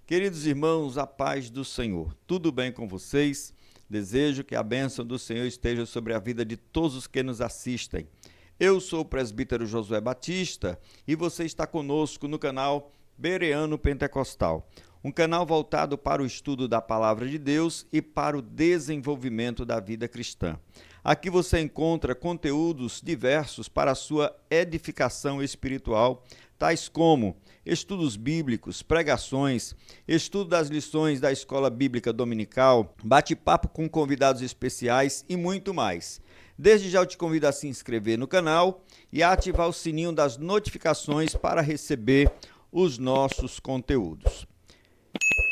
Queridos irmãos, a paz do Senhor. Tudo bem com vocês? Desejo que a bênção do Senhor esteja sobre a vida de todos os que nos assistem. Eu sou o presbítero Josué Batista e você está conosco no canal Bereano Pentecostal, um canal voltado para o estudo da Palavra de Deus e para o desenvolvimento da vida cristã. Aqui você encontra conteúdos diversos para a sua edificação espiritual, tais como estudos bíblicos, pregações, estudo das lições da Escola Bíblica Dominical, bate-papo com convidados especiais e muito mais. Desde já eu te convido a se inscrever no canal e a ativar o sininho das notificações para receber os nossos conteúdos.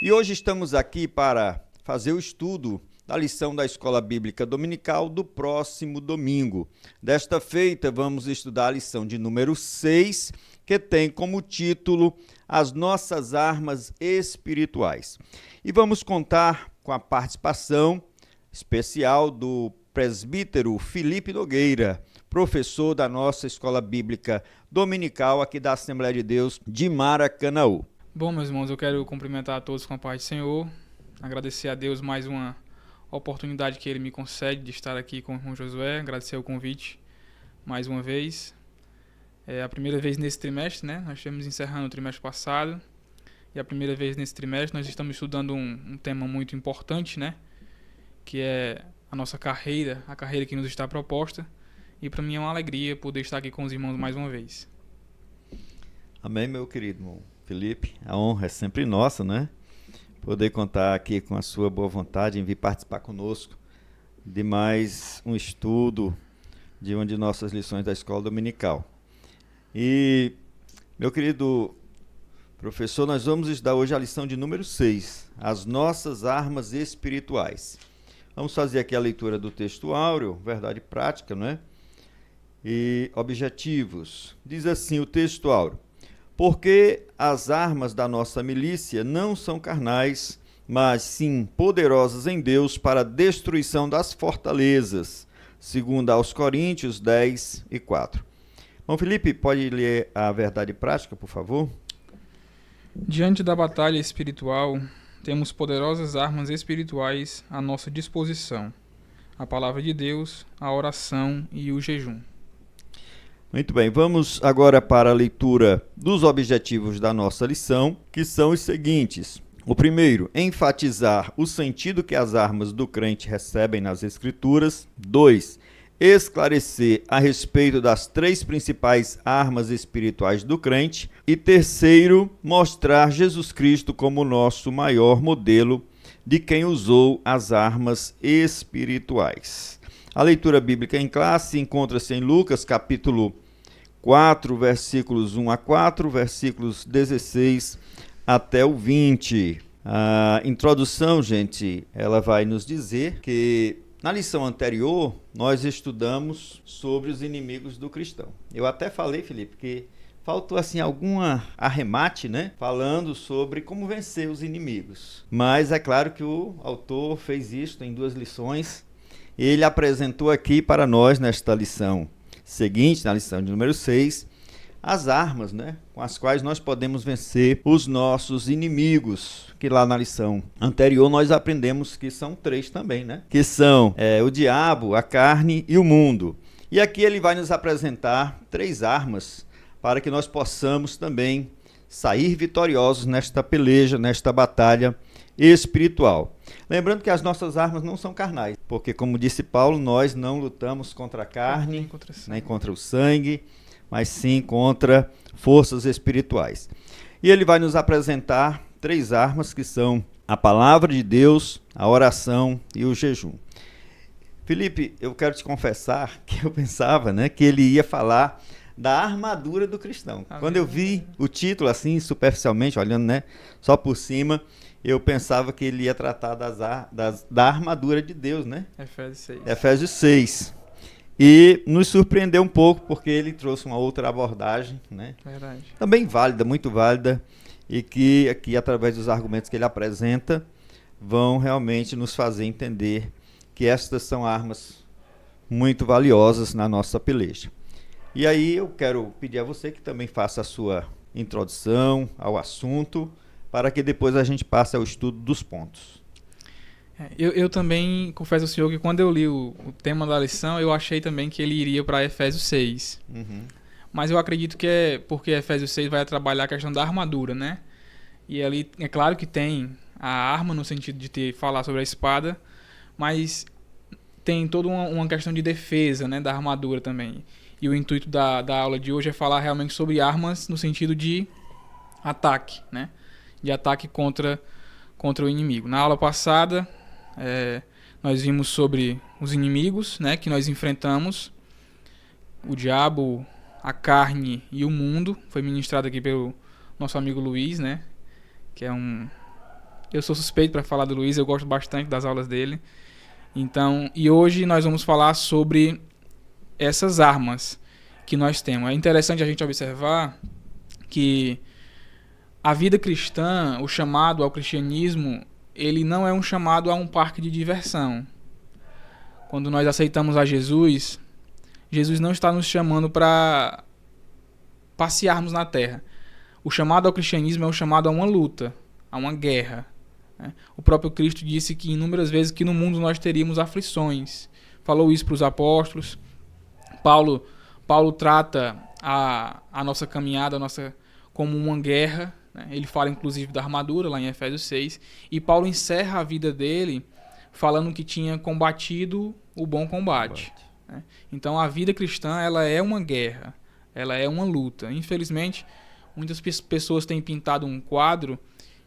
E hoje estamos aqui para fazer o estudo da lição da Escola Bíblica Dominical do próximo domingo. Desta feita, vamos estudar a lição de número 6, que tem como título As Nossas Armas Espirituais. E vamos contar com a participação especial do presbítero Felipe Nogueira, professor da nossa Escola Bíblica Dominical aqui da Assembleia de Deus de Maracanaú. Bom, meus irmãos, eu quero cumprimentar a todos com a paz do Senhor, agradecer a Deus mais uma oportunidade que Ele me concede de estar aqui com o irmão Josué, agradecer o convite mais uma vez. É a primeira vez nesse trimestre, né? Nós estamos encerrando o trimestre passado e a primeira vez nesse trimestre nós estamos estudando um tema muito importante, né? Que é a nossa carreira, a carreira que nos está proposta, e para mim é uma alegria poder estar aqui com os irmãos mais uma vez. Amém, meu querido irmão Felipe, a honra é sempre nossa, né? Poder contar aqui com a sua boa vontade em vir participar conosco de mais um estudo de uma de nossas lições da Escola Dominical. E, meu querido professor, nós vamos estudar hoje a lição de número 6, As Nossas Armas Espirituais. Vamos fazer aqui a leitura do texto áureo, verdade prática, não é? E objetivos. Diz assim o texto áureo: porque as armas da nossa milícia não são carnais, mas sim poderosas em Deus para a destruição das fortalezas, segundo aos Coríntios 10 e 4. Bom, Felipe, pode ler a verdade prática, por favor? Diante da batalha espiritual, temos poderosas armas espirituais à nossa disposição: a palavra de Deus, a oração e o jejum. Muito bem, vamos agora para a leitura dos objetivos da nossa lição, que são os seguintes. O primeiro, enfatizar o sentido que as armas do crente recebem nas Escrituras. 2, esclarecer a respeito das 3 principais armas espirituais do crente. E terceiro, mostrar Jesus Cristo como nosso maior modelo de quem usou as armas espirituais. A leitura bíblica em classe encontra-se em Lucas, capítulo 4, versículos 1 a 4, versículos 16 até o 20. A introdução, gente, ela vai nos dizer que na lição anterior nós estudamos sobre os inimigos do cristão. Eu até falei, Felipe, que faltou assim alguma arremate, né? Falando sobre como vencer os inimigos. Mas é claro que o autor fez isso em 2 lições. Ele apresentou aqui para nós, nesta lição seguinte, na lição de número 6, as armas, né, com as quais nós podemos vencer os nossos inimigos, que lá na lição anterior nós aprendemos que são 3 também, né? Que são o diabo, a carne e o mundo. E aqui ele vai nos apresentar 3 armas para que nós possamos também sair vitoriosos nesta peleja, nesta batalha espiritual. Lembrando que as nossas armas não são carnais, porque, como disse Paulo, nós não lutamos contra a carne, nem contra o sangue, mas sim contra forças espirituais. E ele vai nos apresentar 3 armas, que são a palavra de Deus, a oração e o jejum. Felipe, eu quero te confessar que eu pensava, né, que ele ia falar da armadura do cristão. Quando eu vi o título assim, superficialmente, olhando, né, só por cima, eu pensava que ele ia tratar da armadura de Deus, né? Efésios 6. E nos surpreendeu um pouco, porque ele trouxe uma outra abordagem, né? Verdade. Também válida, muito válida, e que aqui, através dos argumentos que ele apresenta, vão realmente nos fazer entender que estas são armas muito valiosas na nossa peleja. E aí eu quero pedir a você que também faça a sua introdução ao assunto, para que depois a gente passe ao estudo dos pontos. Eu também confesso ao senhor que quando eu li o tema da lição, eu achei também que ele iria para Efésios 6. Mas eu acredito que é porque Efésios 6 vai trabalhar a questão da armadura, né? E ali, é claro que tem a arma no sentido de falar sobre a espada, mas tem toda uma questão de defesa, né, da armadura também. E o intuito da aula de hoje é falar realmente sobre armas no sentido de ataque, né? De ataque contra o inimigo. Na aula passada, nós vimos sobre os inimigos, né, que nós enfrentamos. O diabo, a carne e o mundo. Foi ministrado aqui pelo nosso amigo Luiz, né? Que é eu sou suspeito para falar do Luiz, eu gosto bastante das aulas dele. Então, e hoje nós vamos falar sobre essas armas que nós temos. É interessante a gente observar que a vida cristã, o chamado ao cristianismo, ele não é um chamado a um parque de diversão. Quando nós aceitamos a Jesus, Jesus não está nos chamando para passearmos na terra. O chamado ao cristianismo é um chamado a uma luta, a uma guerra. O próprio Cristo disse que inúmeras vezes que no mundo nós teríamos aflições. Falou isso para os apóstolos. Paulo trata a nossa caminhada, como uma guerra. Ele fala inclusive da armadura lá em Efésios 6. E Paulo encerra a vida dele falando que tinha combatido o bom combate. Então a vida cristã, ela é uma guerra, ela é uma luta. Infelizmente, muitas pessoas têm pintado um quadro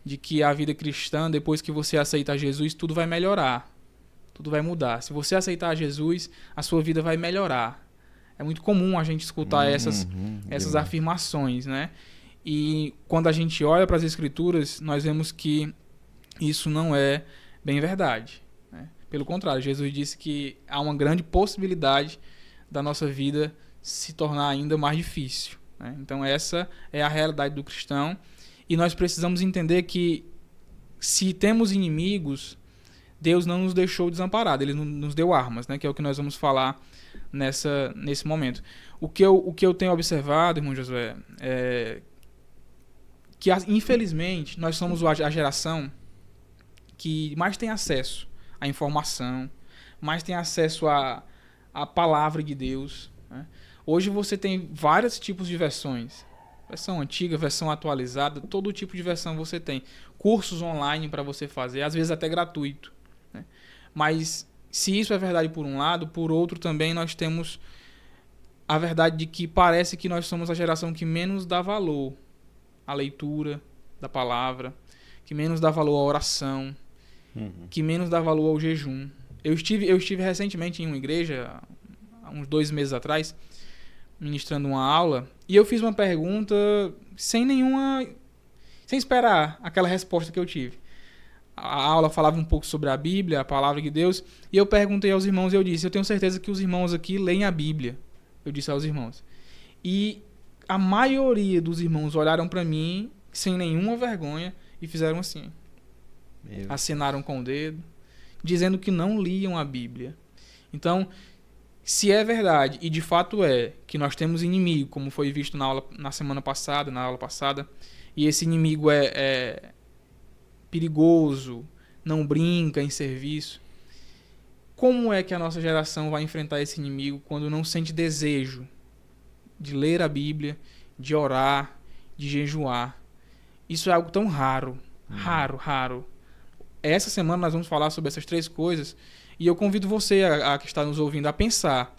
de que a vida cristã, depois que você aceitar Jesus, tudo vai melhorar, tudo vai mudar. Se você aceitar Jesus, a sua vida vai melhorar. É muito comum a gente escutar essas afirmações, né? E quando a gente olha para as Escrituras, nós vemos que isso não é bem verdade, né? Pelo contrário, Jesus disse que há uma grande possibilidade da nossa vida se tornar ainda mais difícil, né? Então essa é a realidade do cristão. E nós precisamos entender que se temos inimigos, Deus não nos deixou desamparados, Ele nos deu armas, né? Que é o que nós vamos falar nesse momento. O que eu tenho observado, irmão Josué, é que infelizmente nós somos a geração que mais tem acesso à informação, mais tem acesso à palavra de Deus, né? Hoje você tem vários tipos de versões. Versão antiga, versão atualizada, todo tipo de versão você tem. Cursos online para você fazer, às vezes até gratuito, né? Mas se isso é verdade por um lado, por outro também nós temos a verdade de que parece que nós somos a geração que menos dá valor à leitura da palavra, que menos dá valor à oração, que menos dá valor ao jejum. Eu estive recentemente em uma igreja, há uns 2 meses atrás, ministrando uma aula, e eu fiz uma pergunta sem esperar aquela resposta que eu tive. A aula falava um pouco sobre a Bíblia, a palavra de Deus, e eu perguntei aos irmãos, e eu disse, eu tenho certeza que os irmãos aqui leem a Bíblia. Eu disse aos irmãos. E a maioria dos irmãos olharam para mim sem nenhuma vergonha e fizeram assim. Assinaram com o dedo, dizendo que não liam a Bíblia. Então, se é verdade, e de fato é, que nós temos inimigo, como foi visto na aula passada, e esse inimigo é perigoso, não brinca em serviço, como é que a nossa geração vai enfrentar esse inimigo quando não sente desejo de ler a Bíblia, de orar, de jejuar? Isso é algo tão raro. Essa semana nós vamos falar sobre essas 3 coisas, e eu convido você a que está nos ouvindo a pensar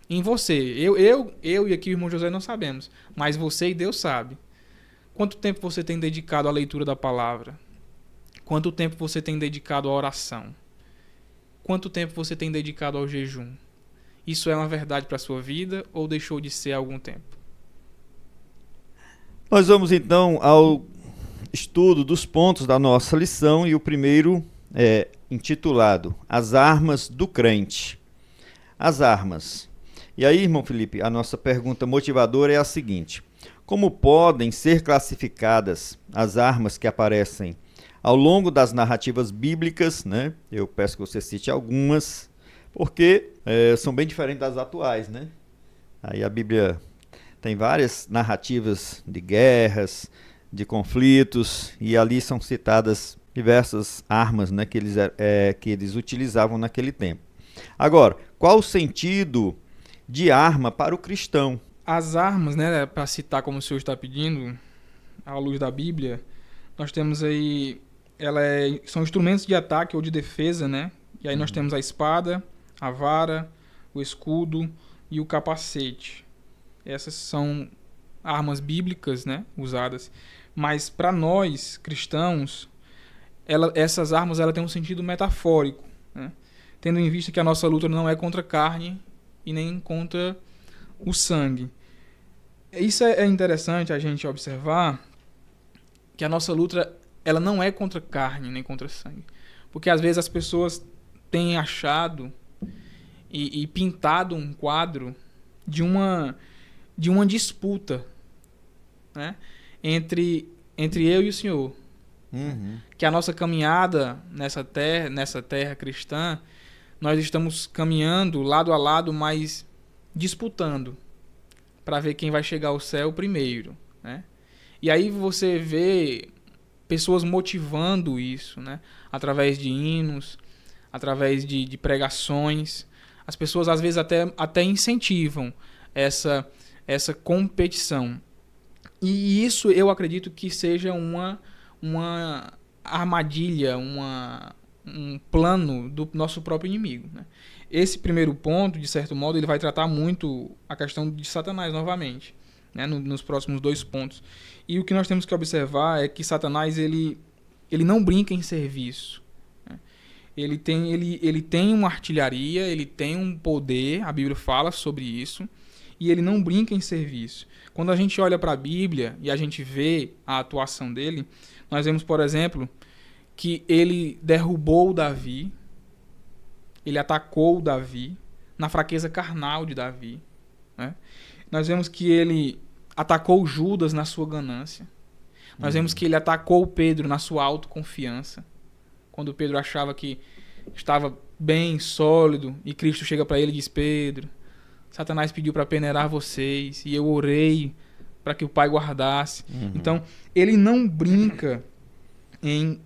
em você. Eu e aqui o irmão José não sabemos, mas você e Deus sabe. Quanto tempo você tem dedicado à leitura da palavra? Quanto tempo você tem dedicado à oração? Quanto tempo você tem dedicado ao jejum? Isso é uma verdade para a sua vida ou deixou de ser há algum tempo? Nós vamos então ao estudo dos pontos da nossa lição, e o primeiro é intitulado As Armas do Crente. As armas. E aí, irmão Felipe, a nossa pergunta motivadora é a seguinte: como podem ser classificadas as armas que aparecem ao longo das narrativas bíblicas, né? Eu peço que você cite algumas, porque são bem diferentes das atuais, né? Aí a Bíblia tem várias narrativas de guerras, de conflitos, e ali são citadas diversas armas, né, que eles utilizavam naquele tempo. Agora, qual o sentido de arma para o cristão? As armas, né, para citar como o senhor está pedindo, à luz da Bíblia, nós temos aí, são instrumentos de ataque ou de defesa, né? E aí nós temos a espada, a vara, o escudo e o capacete. Essas são armas bíblicas, né, usadas. Mas para nós, cristãos, essas armas têm um sentido metafórico, né? Tendo em vista que a nossa luta não é contra a carne e nem contra o sangue. Isso é interessante a gente observar, que a nossa luta ela não é contra carne nem contra sangue. Porque às vezes as pessoas têm achado e pintado um quadro de uma disputa, né, entre eu e o Senhor. Que a nossa caminhada nessa terra cristã, nós estamos caminhando lado a lado, mas disputando para ver quem vai chegar ao céu primeiro, né? E aí você vê pessoas motivando isso, né? Através de hinos, através de pregações. As pessoas às vezes até incentivam essa competição. E isso eu acredito que seja uma armadilha, um plano do nosso próprio inimigo, né? Esse primeiro ponto, de certo modo, ele vai tratar muito a questão de Satanás novamente, né, nos próximos 2 pontos. E o que nós temos que observar é que Satanás ele não brinca em serviço, né? Ele tem uma artilharia, ele tem um poder, a Bíblia fala sobre isso, e ele não brinca em serviço. Quando a gente olha para a Bíblia e a gente vê a atuação dele, nós vemos, por exemplo, que ele derrubou Davi, ele atacou Davi na fraqueza carnal de Davi, né? Nós vemos que ele atacou Judas na sua ganância. Nós vemos que ele atacou Pedro na sua autoconfiança. Quando Pedro achava que estava bem, sólido, e Cristo chega para ele e diz: Pedro, Satanás pediu para peneirar vocês, e eu orei para que o Pai guardasse. Então, ele não brinca em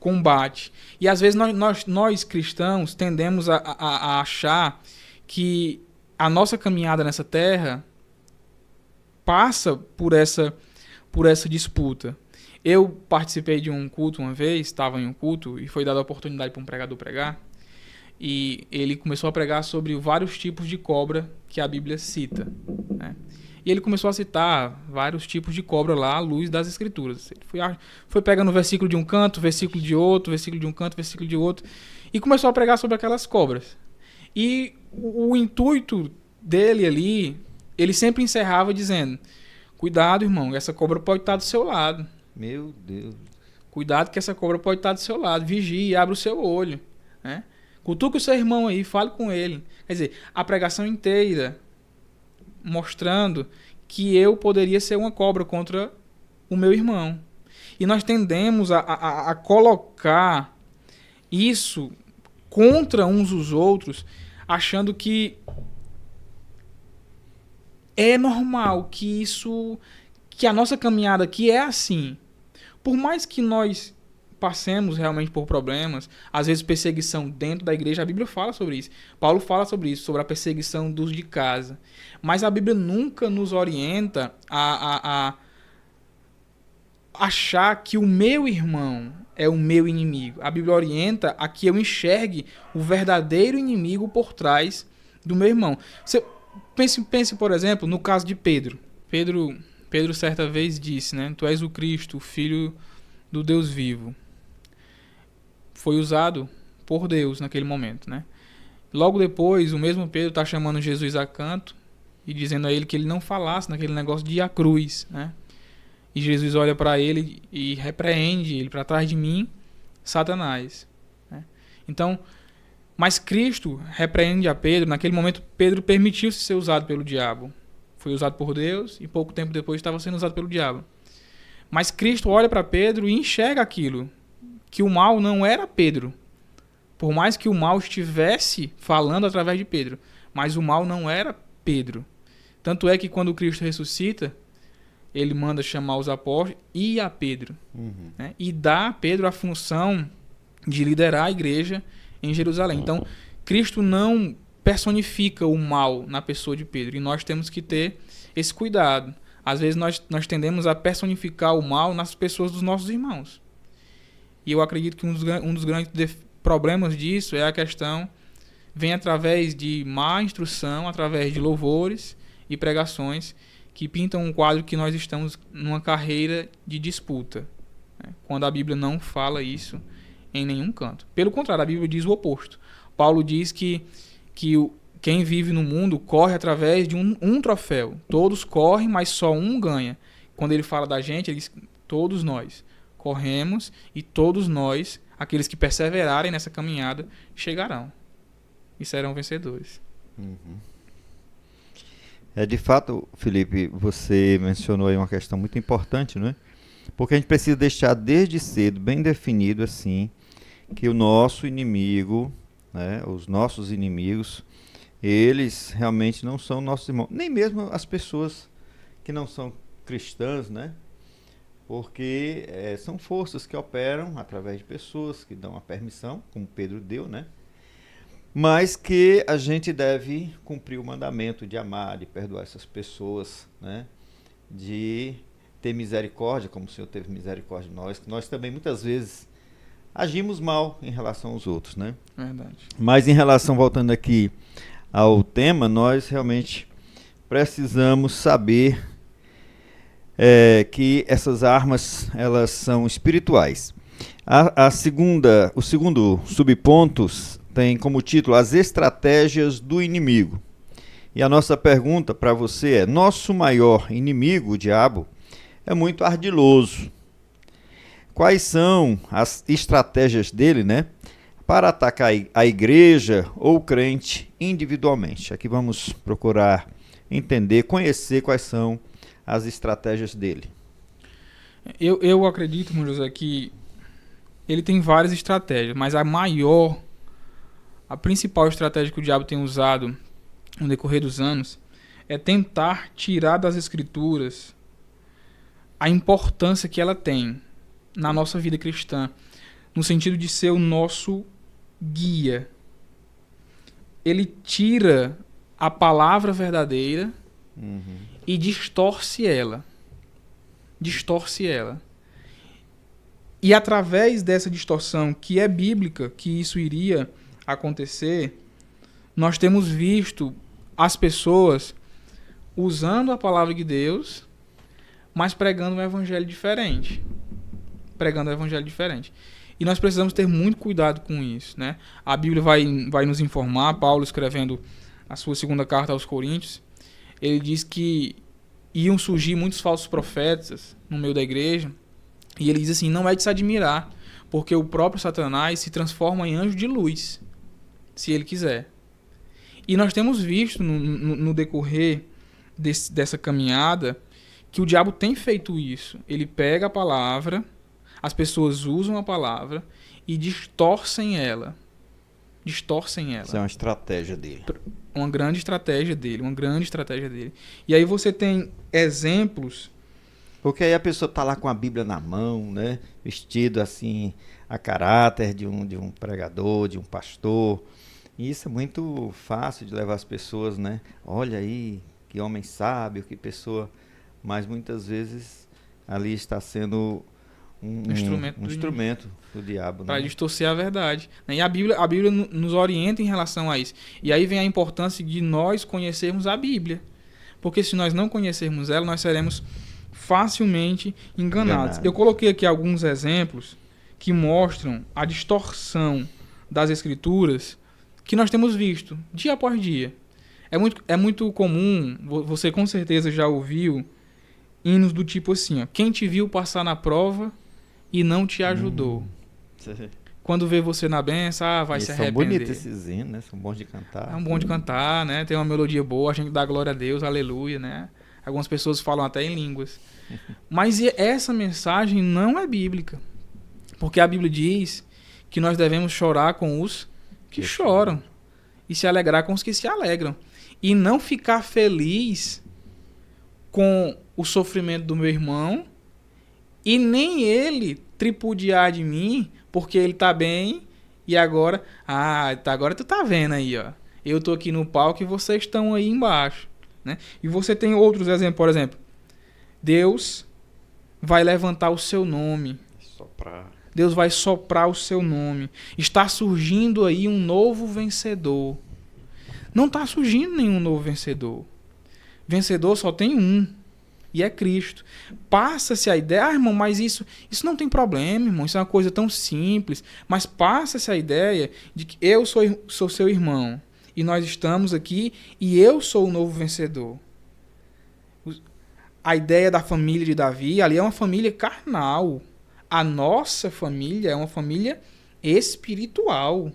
combate. E às vezes nós cristãos tendemos a achar que a nossa caminhada nessa terra passa por essa disputa. Eu participei de um culto uma vez, estava em um culto e foi dada a oportunidade para um pregador pregar, e ele começou a pregar sobre vários tipos de cobra que a Bíblia cita, né? E ele começou a citar vários tipos de cobra lá à luz das Escrituras. Ele foi pegando versículo de um canto, versículo de outro, versículo de um canto, versículo de outro, e começou a pregar sobre aquelas cobras. E o intuito dele ali, ele sempre encerrava dizendo: cuidado, irmão, essa cobra pode estar do seu lado. Meu Deus. Cuidado que essa cobra pode estar do seu lado. Vigie, abre o seu olho, né? Cutuque o seu irmão aí, fale com ele. Quer dizer, a pregação inteira mostrando que eu poderia ser uma cobra contra o meu irmão. E nós tendemos a colocar isso contra uns os outros, achando que é normal, que a nossa caminhada aqui é assim. Por mais que nós passemos realmente por problemas, às vezes perseguição dentro da igreja, a Bíblia fala sobre isso. Paulo fala sobre isso, sobre a perseguição dos de casa. Mas a Bíblia nunca nos orienta a achar que o meu irmão é o meu inimigo. A Bíblia orienta a que eu enxergue o verdadeiro inimigo por trás do meu irmão. Pense, por exemplo, no caso de Pedro. Pedro certa vez disse, né: Tu és o Cristo, o Filho do Deus vivo. Foi usado por Deus naquele momento, né? Logo depois, o mesmo Pedro está chamando Jesus a canto e dizendo a ele que ele não falasse naquele negócio de ir à cruz, né? E Jesus olha para ele e repreende ele: para trás de mim, Satanás, né? Então, mas Cristo repreende a Pedro. Naquele momento, Pedro permitiu-se ser usado pelo diabo. Foi usado por Deus e pouco tempo depois estava sendo usado pelo diabo. Mas Cristo olha para Pedro e enxerga aquilo, que o mal não era Pedro. Por mais que o mal estivesse falando através de Pedro, mas o mal não era Pedro. Tanto é que quando Cristo ressuscita, ele manda chamar os apóstolos e a Pedro. Né? E dá a Pedro a função de liderar a igreja em Jerusalém. Então, Cristo não personifica o mal na pessoa de Pedro. E nós temos que ter esse cuidado. Às vezes nós tendemos a personificar o mal nas pessoas dos nossos irmãos. E eu acredito que um dos grandes problemas disso é a questão, vem através de má instrução, através de louvores e pregações que pintam um quadro que nós estamos numa carreira de disputa, né? Quando a Bíblia não fala isso em nenhum canto. Pelo contrário, a Bíblia diz o oposto. Paulo diz que quem vive no mundo corre através de um troféu. Todos correm, mas só um ganha. Quando ele fala da gente, ele diz: todos nós corremos e todos nós, aqueles que perseverarem nessa caminhada, chegarão e serão vencedores. De fato, Felipe, você mencionou aí uma questão muito importante, não é? Porque a gente precisa deixar desde cedo bem definido assim que o nosso inimigo, né, os nossos inimigos, eles realmente não são nossos irmãos, nem mesmo as pessoas que não são cristãs, né? Porque são forças que operam através de pessoas que dão a permissão, como Pedro deu, né? Mas que a gente deve cumprir o mandamento de amar, de perdoar essas pessoas, né? De ter misericórdia, como o Senhor teve misericórdia de nós, que nós também muitas vezes agimos mal em relação aos outros, né? Verdade. Mas em relação, voltando aqui ao tema, nós realmente precisamos saber que essas armas, elas são espirituais. O segundo subponto tem como título As Estratégias do Inimigo. E a nossa pergunta para você é: nosso maior inimigo, o diabo, é muito ardiloso. Quais são as estratégias dele, né, para atacar a igreja ou o crente individualmente? Aqui vamos procurar entender, conhecer quais são as estratégias dele. Eu acredito, irmão José, que ele tem várias estratégias, mas a principal estratégia que o diabo tem usado no decorrer dos anos é tentar tirar das Escrituras a importância que ela tem na nossa vida cristã, no sentido de ser o nosso guia. Ele tira a palavra verdadeira e distorce ela. E através dessa distorção, que é bíblica, que isso iria acontecer, nós temos visto as pessoas usando a palavra de Deus, mas pregando um evangelho diferente. E nós precisamos ter muito cuidado com isso, né? A Bíblia vai nos informar, Paulo escrevendo a sua segunda carta aos Coríntios, ele diz que iam surgir muitos falsos profetas no meio da igreja, e ele diz assim: não é de se admirar, porque o próprio Satanás se transforma em anjo de luz, se ele quiser. E nós temos visto no decorrer dessa caminhada que o diabo tem feito isso. Ele pega a palavra, as pessoas usam a palavra e distorcem ela. Isso é uma estratégia dele. Uma grande estratégia dele. E aí você tem exemplos. Porque aí a pessoa está lá com a Bíblia na mão, né? Vestido assim, a caráter de um pregador, de um pastor. E isso é muito fácil de levar as pessoas, né? Olha aí, que homem sábio, que pessoa. Mas muitas vezes ali está sendo um instrumento do diabo, para né? distorcer a verdade. E a Bíblia nos orienta em relação a isso. E aí vem a importância de nós conhecermos a Bíblia. Porque se nós não conhecermos ela, nós seremos facilmente enganados. Eu coloquei aqui alguns exemplos que mostram a distorção das Escrituras que nós temos visto dia após dia. É muito comum, você com certeza já ouviu hinos do tipo assim, ó: quem te viu passar na prova e não te ajudou. Quando vê você na benção, vai se arrepender. São bonitos esses hinos, né? São bons de cantar. É um bom de cantar, né? Tem uma melodia boa, a gente dá glória a Deus, aleluia, né? Algumas pessoas falam até em línguas. Mas essa mensagem não é bíblica. Porque a Bíblia diz que nós devemos chorar com os que choram e se alegrar com os que se alegram. E não ficar feliz com o sofrimento do meu irmão e nem ele tripudiar de mim porque ele tá bem e agora, agora tu tá vendo aí, ó. Eu tô aqui no palco e vocês estão aí embaixo, né? E você tem outros exemplos, por exemplo, Deus vai levantar o seu nome. Deus vai soprar o seu nome. Está surgindo aí um novo vencedor. Não está surgindo nenhum novo vencedor. Vencedor só tem um. E é Cristo. Passa-se a ideia, irmão, mas isso não tem problema, irmão. Isso é uma coisa tão simples. Mas passa-se a ideia de que eu sou seu irmão. E nós estamos aqui e eu sou o novo vencedor. A ideia da família de Davi, ali é uma família carnal. A nossa família é uma família espiritual.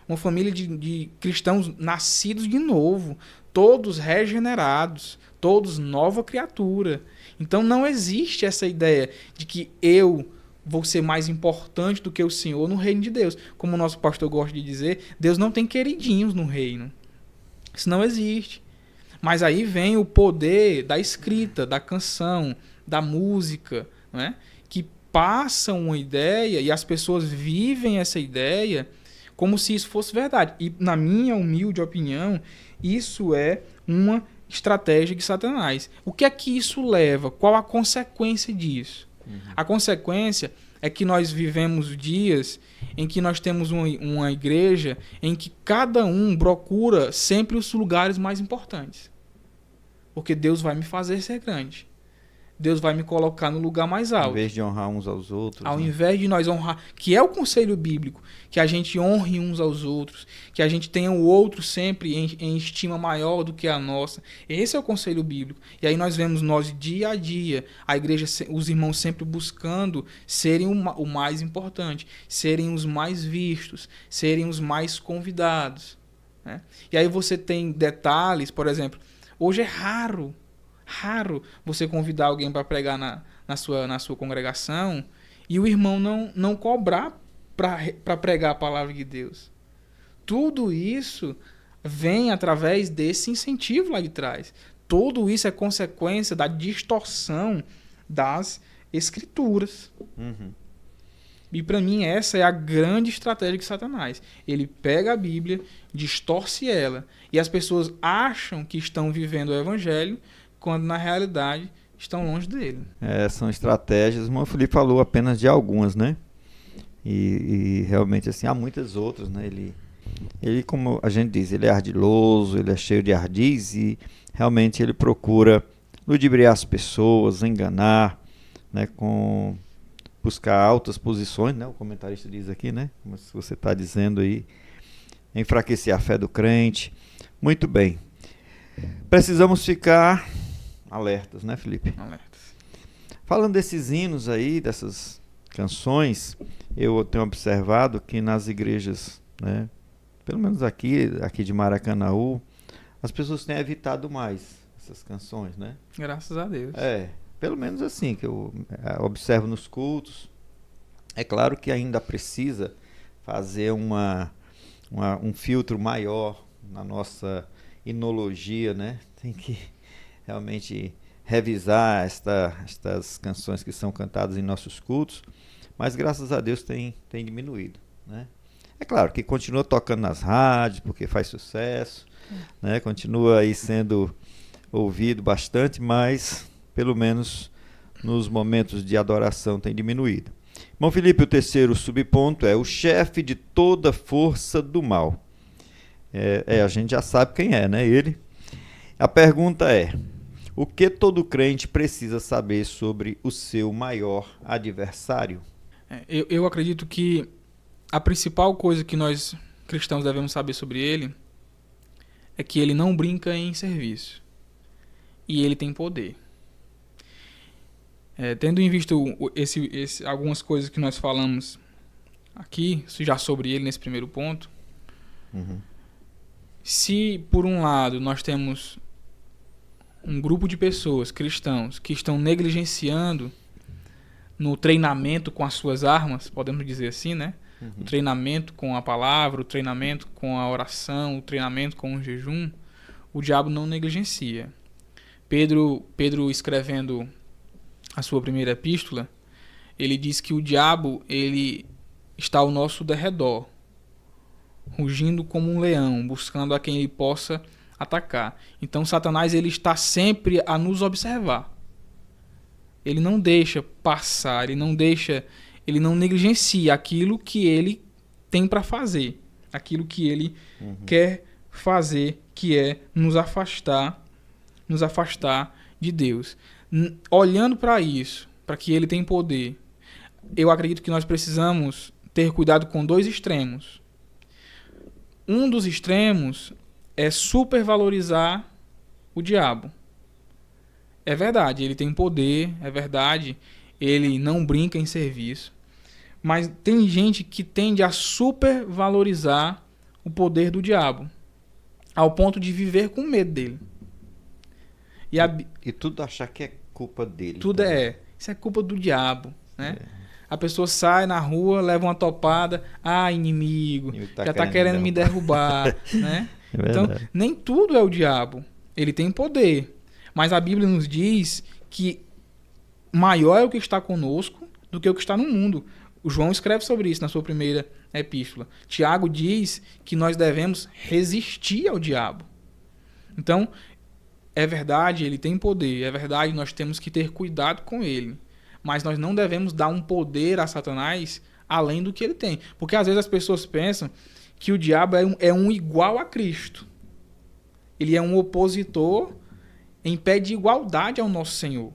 Uma família de cristãos nascidos de novo. Todos regenerados. Todos nova criatura. Então não existe essa ideia de que eu vou ser mais importante do que o Senhor no reino de Deus. Como o nosso pastor gosta de dizer, Deus não tem queridinhos no reino. Isso não existe. Mas aí vem o poder da escrita, da canção, da música, né? Que passam uma ideia e as pessoas vivem essa ideia como se isso fosse verdade. E, na minha humilde opinião, isso é uma estratégia de Satanás. O que é que isso leva? Qual a consequência disso? A consequência é que nós vivemos dias em que nós temos uma igreja em que cada um procura sempre os lugares mais importantes. Porque Deus vai me fazer ser grande. Deus vai me colocar no lugar mais alto. Ao invés de honrar uns aos outros. Ao invés de nós honrar, que é o conselho bíblico, que a gente honre uns aos outros, que a gente tenha o outro sempre em estima maior do que a nossa. Esse é o conselho bíblico. E aí nós vemos nós dia a dia, a igreja, os irmãos sempre buscando serem o mais importante, serem os mais vistos, serem os mais convidados, né? E aí você tem detalhes, por exemplo, hoje é raro você convidar alguém para pregar na sua congregação e o irmão não cobrar para pregar a palavra de Deus. Tudo isso vem através desse incentivo lá de trás. Tudo isso é consequência da distorção das escrituras. E para mim essa é a grande estratégia de Satanás. Ele pega a Bíblia, distorce ela, e as pessoas acham que estão vivendo o evangelho quando na realidade estão longe dele. São estratégias, o irmão Felipe falou apenas de algumas, né? E realmente assim, há muitas outras, né? Ele, como a gente diz, ele é ardiloso, ele é cheio de ardis e realmente ele procura ludibriar as pessoas, enganar, né? Buscar altas posições, né? O comentarista diz aqui, né? Como você está dizendo aí, enfraquecer a fé do crente. Muito bem. Precisamos ficar alertas, né, Felipe? Alertas. Falando desses hinos aí, dessas canções, eu tenho observado que nas igrejas, né, pelo menos aqui de Maracanaú, as pessoas têm evitado mais essas canções, né? Graças a Deus. Pelo menos assim, que eu observo nos cultos. É claro que ainda precisa fazer um filtro maior na nossa hinologia, né? Tem que realmente revisar estas canções que são cantadas em nossos cultos, mas graças a Deus tem diminuído, né? É claro que continua tocando nas rádios, porque faz sucesso, né? Continua aí sendo ouvido bastante, mas pelo menos nos momentos de adoração tem diminuído. Irmão Felipe, o terceiro subponto é o chefe de toda força do mal. A gente já sabe quem é, né? Ele. A pergunta é: o que todo crente precisa saber sobre o seu maior adversário? Eu acredito que a principal coisa que nós cristãos devemos saber sobre ele é que ele não brinca em serviço. E ele tem poder. Tendo em vista algumas coisas que nós falamos aqui, já sobre ele nesse primeiro ponto, se por um lado nós temos um grupo de pessoas, cristãos, que estão negligenciando no treinamento com as suas armas, podemos dizer assim, né? O treinamento com a palavra, o treinamento com a oração, o treinamento com o jejum, o diabo não negligencia. Pedro escrevendo a sua primeira epístola, ele diz que o diabo ele está ao nosso derredor, rugindo como um leão, buscando a quem ele possa atacar. Então Satanás ele está sempre a nos observar. Ele não deixa passar, ele não negligencia aquilo que ele tem para fazer, aquilo que ele quer fazer, que é nos afastar de Deus. Olhando para isso, para que ele tem poder, eu acredito que nós precisamos ter cuidado com dois extremos. Um dos extremos é supervalorizar o diabo. É verdade, ele tem poder, é verdade, ele não brinca em serviço, mas tem gente que tende a supervalorizar o poder do diabo, ao ponto de viver com medo dele. E tudo achar que é culpa dele. Tudo isso é culpa do diabo, né? A pessoa sai na rua, leva uma topada, inimigo, já está querendo me derrubar, né? Então, nem tudo é o diabo. Ele tem poder. Mas a Bíblia nos diz que maior é o que está conosco do que o que está no mundo. O João escreve sobre isso na sua primeira epístola. Tiago diz que nós devemos resistir ao diabo. Então, é verdade, ele tem poder. É verdade, nós temos que ter cuidado com ele. Mas nós não devemos dar um poder a Satanás além do que ele tem. Porque às vezes as pessoas pensam que o diabo é um igual a Cristo. Ele é um opositor em pé de igualdade ao nosso Senhor.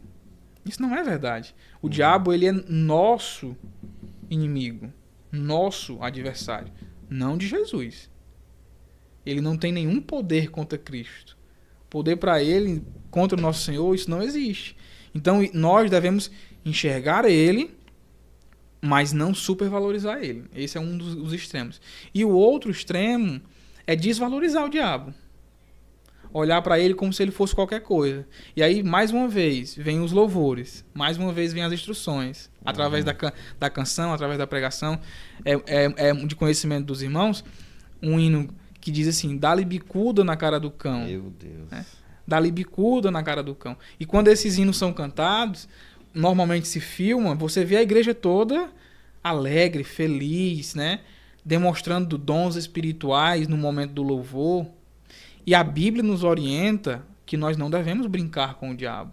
Isso não é verdade. O diabo ele é nosso inimigo, nosso adversário, não de Jesus. Ele não tem nenhum poder contra Cristo. Poder para ele contra o nosso Senhor, isso não existe. Então nós devemos enxergar ele, mas não supervalorizar ele. Esse é um dos extremos. E o outro extremo é desvalorizar o diabo. Olhar para ele como se ele fosse qualquer coisa. E aí, mais uma vez, vem os louvores. Mais uma vez, vem as instruções. Através da canção, através da pregação. É de conhecimento dos irmãos, um hino que diz assim, dá-lhe bicuda na cara do cão. Meu Deus. Né? Dá-lhe bicuda na cara do cão. E quando esses hinos são cantados, normalmente se filma, você vê a igreja toda alegre, feliz, né? Demonstrando dons espirituais no momento do louvor. E a Bíblia nos orienta que nós não devemos brincar com o diabo.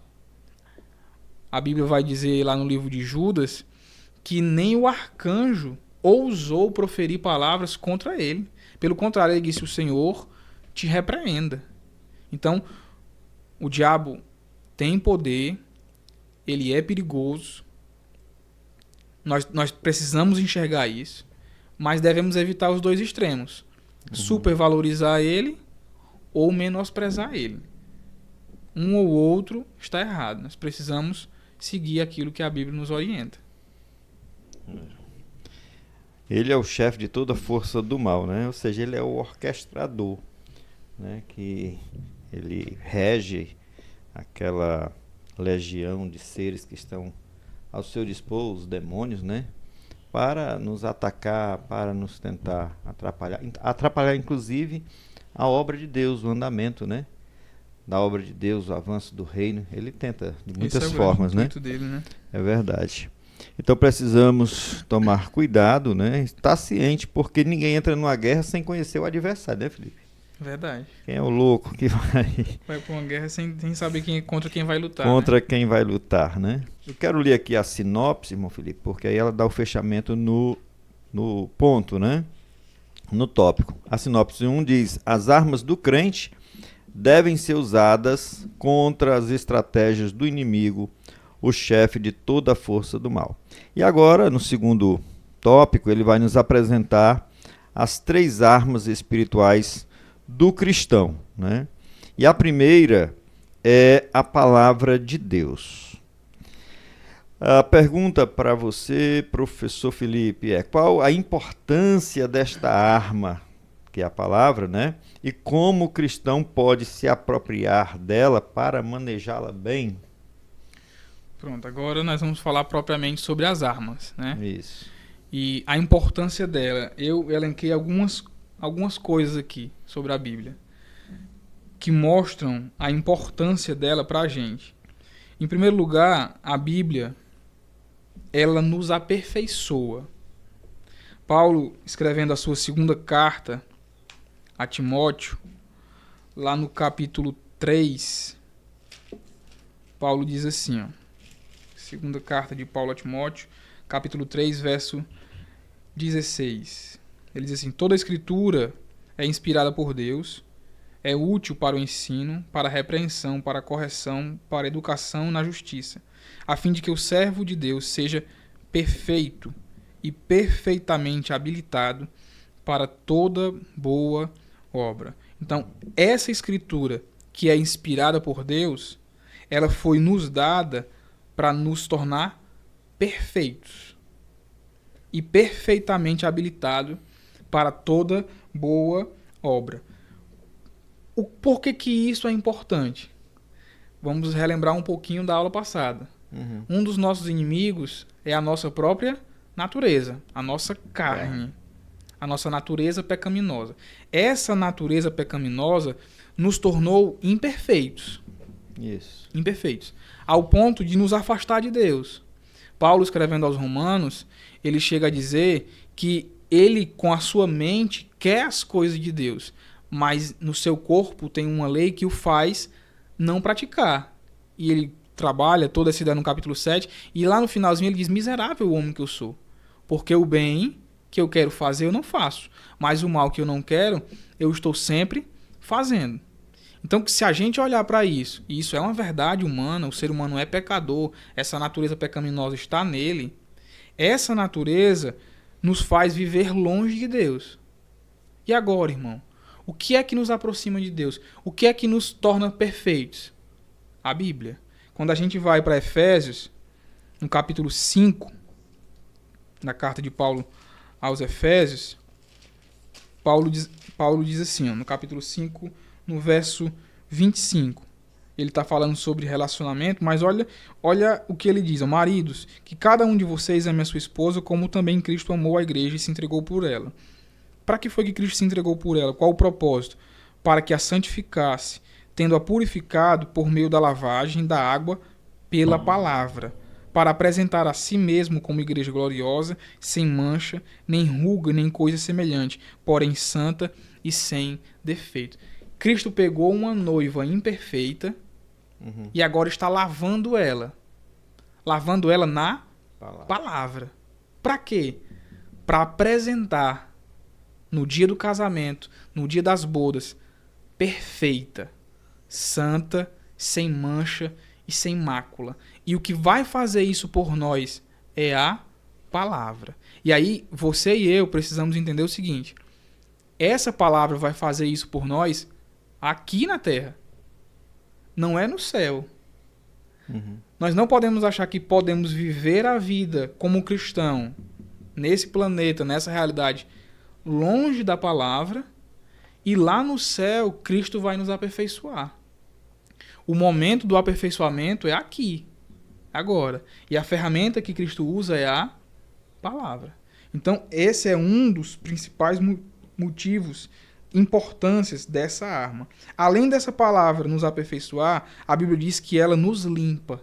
A Bíblia vai dizer lá no livro de Judas que nem o arcanjo ousou proferir palavras contra ele. Pelo contrário, ele disse, o Senhor te repreenda. Então, o diabo tem poder, ele é perigoso, nós precisamos enxergar isso, mas devemos evitar os dois extremos. Supervalorizar ele ou menosprezar ele. Um ou outro está errado. Nós precisamos seguir aquilo que a Bíblia nos orienta. Ele é o chefe de toda a força do mal, né? Ou seja, ele é o orquestrador, né? Que ele rege aquela legião de seres que estão ao seu dispor, os demônios, né? Para nos atacar, para nos tentar atrapalhar inclusive a obra de Deus, o andamento, né? Da obra de Deus, o avanço do reino. Ele tenta de muitas formas, né? Dele, né? É verdade. Então precisamos tomar cuidado, né? Estar ciente, porque ninguém entra numa guerra sem conhecer o adversário, né, Felipe? Verdade. Quem é o louco que vai para uma guerra sem saber contra quem vai lutar. Contra, né? Quem vai lutar, né? Eu quero ler aqui a sinopse, irmão Felipe, porque aí ela dá o fechamento no ponto, né? No tópico. A sinopse 1 diz: as armas do crente devem ser usadas contra as estratégias do inimigo, o chefe de toda a força do mal. E agora, no segundo tópico, ele vai nos apresentar as 3 armas espirituais do cristão, né? E a primeira é a palavra de Deus. A pergunta para você, professor Felipe, é qual a importância desta arma, que é a palavra, né? E como o cristão pode se apropriar dela para manejá-la bem? Pronto, agora nós vamos falar propriamente sobre as armas, né? Isso. E a importância dela. Eu elenquei algumas coisas aqui sobre a Bíblia. que mostram a importância dela para a gente. Em primeiro lugar, a Bíblia, ela nos aperfeiçoa. Paulo, escrevendo a sua segunda carta a Timóteo, lá no capítulo 3, Paulo diz assim, ó, segunda carta de Paulo a Timóteo, capítulo 3, verso 16. Ele diz assim: toda a escritura é inspirada por Deus, é útil para o ensino, para a repreensão, para a correção, para a educação na justiça, a fim de que o servo de Deus seja perfeito e perfeitamente habilitado para toda boa obra. Então, essa escritura que é inspirada por Deus, ela foi nos dada para nos tornar perfeitos e perfeitamente habilitado para toda boa obra. Por que isso é importante? Vamos relembrar um pouquinho da aula passada. Um dos nossos inimigos é a nossa própria natureza, a nossa carne, a nossa natureza pecaminosa. Essa natureza pecaminosa nos tornou imperfeitos. Isso. Imperfeitos. Ao ponto de nos afastar de Deus. Paulo, escrevendo aos Romanos, ele chega a dizer que ele, com a sua mente, quer as coisas de Deus, mas no seu corpo tem uma lei que o faz não praticar. E ele trabalha toda essa ideia no capítulo 7, e lá no finalzinho ele diz: miserável homem que eu sou, porque o bem que eu quero fazer eu não faço, mas o mal que eu não quero eu estou sempre fazendo. Então, se a gente olhar para isso, e isso é uma verdade humana, o ser humano é pecador, essa natureza pecaminosa está nele, essa natureza nos faz viver longe de Deus. E agora, irmão? O que é que nos aproxima de Deus? O que é que nos torna perfeitos? A Bíblia. Quando a gente vai para Efésios, no capítulo 5, na carta de Paulo aos Efésios, Paulo diz assim, ó, no capítulo 5, no verso 25. Ele está falando sobre relacionamento, mas olha o que ele diz. Ó, maridos, que cada um de vocês ame a sua esposa, como também Cristo amou a igreja e se entregou por ela. Para que foi que Cristo se entregou por ela? Qual o propósito? Para que a santificasse, tendo-a purificado por meio da lavagem da água pela palavra, para apresentar a si mesmo como igreja gloriosa, sem mancha, nem ruga, nem coisa semelhante, porém santa e sem defeito. Cristo pegou uma noiva imperfeita e agora está lavando ela. Lavando ela na palavra. Para quê? Para apresentar no dia do casamento, no dia das bodas, perfeita, santa, sem mancha e sem mácula. E o que vai fazer isso por nós é a palavra. E aí, você e eu precisamos entender o seguinte: essa palavra vai fazer isso por nós aqui na terra. Não é no céu. Nós não podemos achar que podemos viver a vida como cristão nesse planeta, nessa realidade, longe da palavra, e lá no céu Cristo vai nos aperfeiçoar. O momento do aperfeiçoamento é aqui, agora. E a ferramenta que Cristo usa é a palavra. Então, esse é um dos principais motivos, importâncias dessa arma. Além dessa palavra nos aperfeiçoar, a Bíblia diz que ela nos limpa.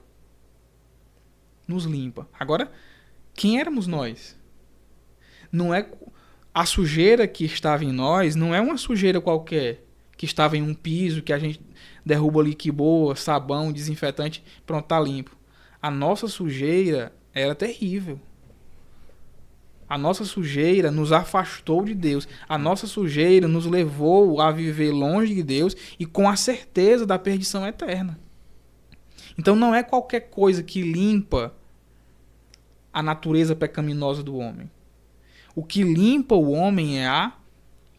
Nos limpa. Agora, quem éramos nós? Não é a sujeira que estava em nós, não é uma sujeira qualquer que estava em um piso, que a gente derruba ali, que boa, sabão, desinfetante, pronto, tá limpo. A nossa sujeira era terrível. A nossa sujeira nos afastou de Deus. A nossa sujeira nos levou a viver longe de Deus e com a certeza da perdição eterna. Então não é qualquer coisa que limpa a natureza pecaminosa do homem. O que limpa o homem é a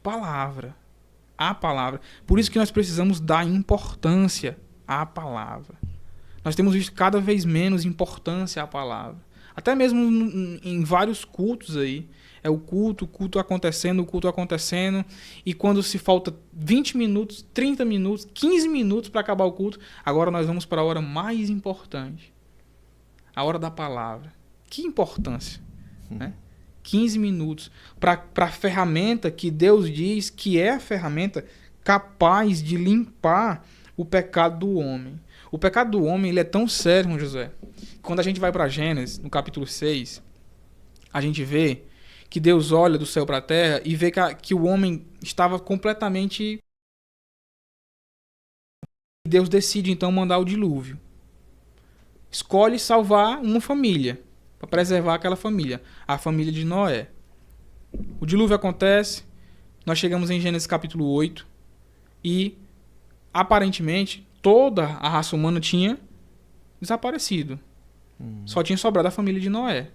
palavra. A palavra. Por isso que nós precisamos dar importância à palavra. Nós temos visto cada vez menos importância à palavra. Até mesmo em vários cultos aí. É o culto acontecendo. E quando se falta 20 minutos, 30 minutos, 15 minutos para acabar o culto, agora nós vamos para a hora mais importante. A hora da palavra. Que importância, né? 15 minutos para a ferramenta que Deus diz que é a ferramenta capaz de limpar o pecado do homem. O pecado do homem ele é tão sério, irmão José. Quando a gente vai para Gênesis, no capítulo 6, a gente vê que Deus olha do céu para a terra e vê que o homem estava completamente... Deus decide então mandar o dilúvio. Escolhe salvar uma família, para preservar aquela família, a família de Noé. O dilúvio acontece, nós chegamos em Gênesis capítulo 8 e aparentemente toda a raça humana tinha desaparecido. Só tinha sobrado a família de Noé,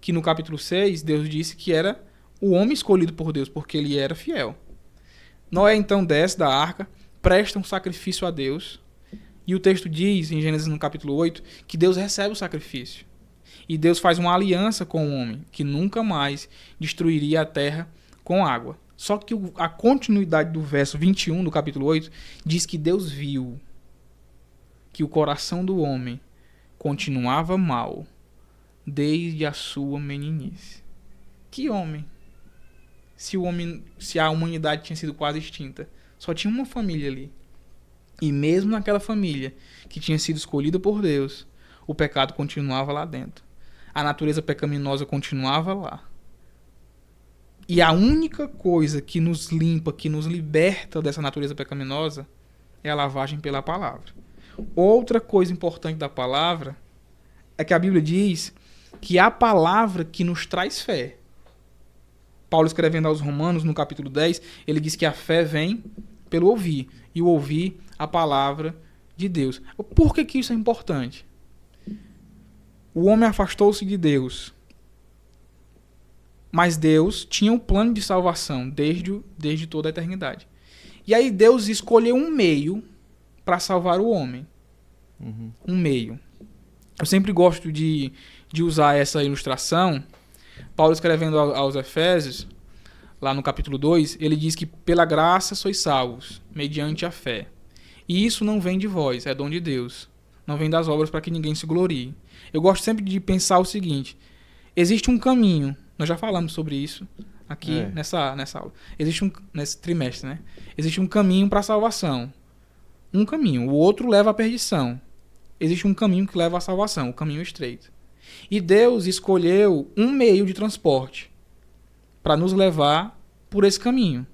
que no capítulo 6 Deus disse que era o homem escolhido por Deus, porque ele era fiel. Noé então desce da arca, presta um sacrifício a Deus, e o texto diz, em Gênesis no capítulo 8, que Deus recebe o sacrifício. E Deus faz uma aliança com o homem, que nunca mais destruiria a terra com água. Só que a continuidade do verso 21 do capítulo 8 diz que Deus viu que o coração do homem continuava mau desde a sua meninice. Que homem? Se a humanidade tinha sido quase extinta, só tinha uma família ali. E mesmo naquela família que tinha sido escolhida por Deus, o pecado continuava lá dentro. A natureza pecaminosa continuava lá. E a única coisa que nos limpa, que nos liberta dessa natureza pecaminosa é a lavagem pela palavra. Outra coisa importante da palavra é que a Bíblia diz que é a palavra que nos traz fé. Paulo escrevendo aos Romanos, no capítulo 10, ele diz que a fé vem pelo ouvir, e o ouvir a palavra de Deus. Por que isso é importante? O homem afastou-se de Deus, mas Deus tinha um plano de salvação desde toda a eternidade. E aí Deus escolheu um meio para salvar o homem. Um meio. Eu sempre gosto de usar essa ilustração. Paulo escrevendo aos Efésios, lá no capítulo 2, ele diz que pela graça sois salvos, mediante a fé. E isso não vem de vós, é dom de Deus. Não vem das obras para que ninguém se glorie. Eu gosto sempre de pensar o seguinte: existe um caminho, nós já falamos sobre isso aqui nessa aula. Nesse trimestre, né? Existe um caminho para a salvação. Um caminho, o outro leva à perdição. Existe um caminho que leva à salvação, o caminho estreito. E Deus escolheu um meio de transporte para nos levar por esse caminho.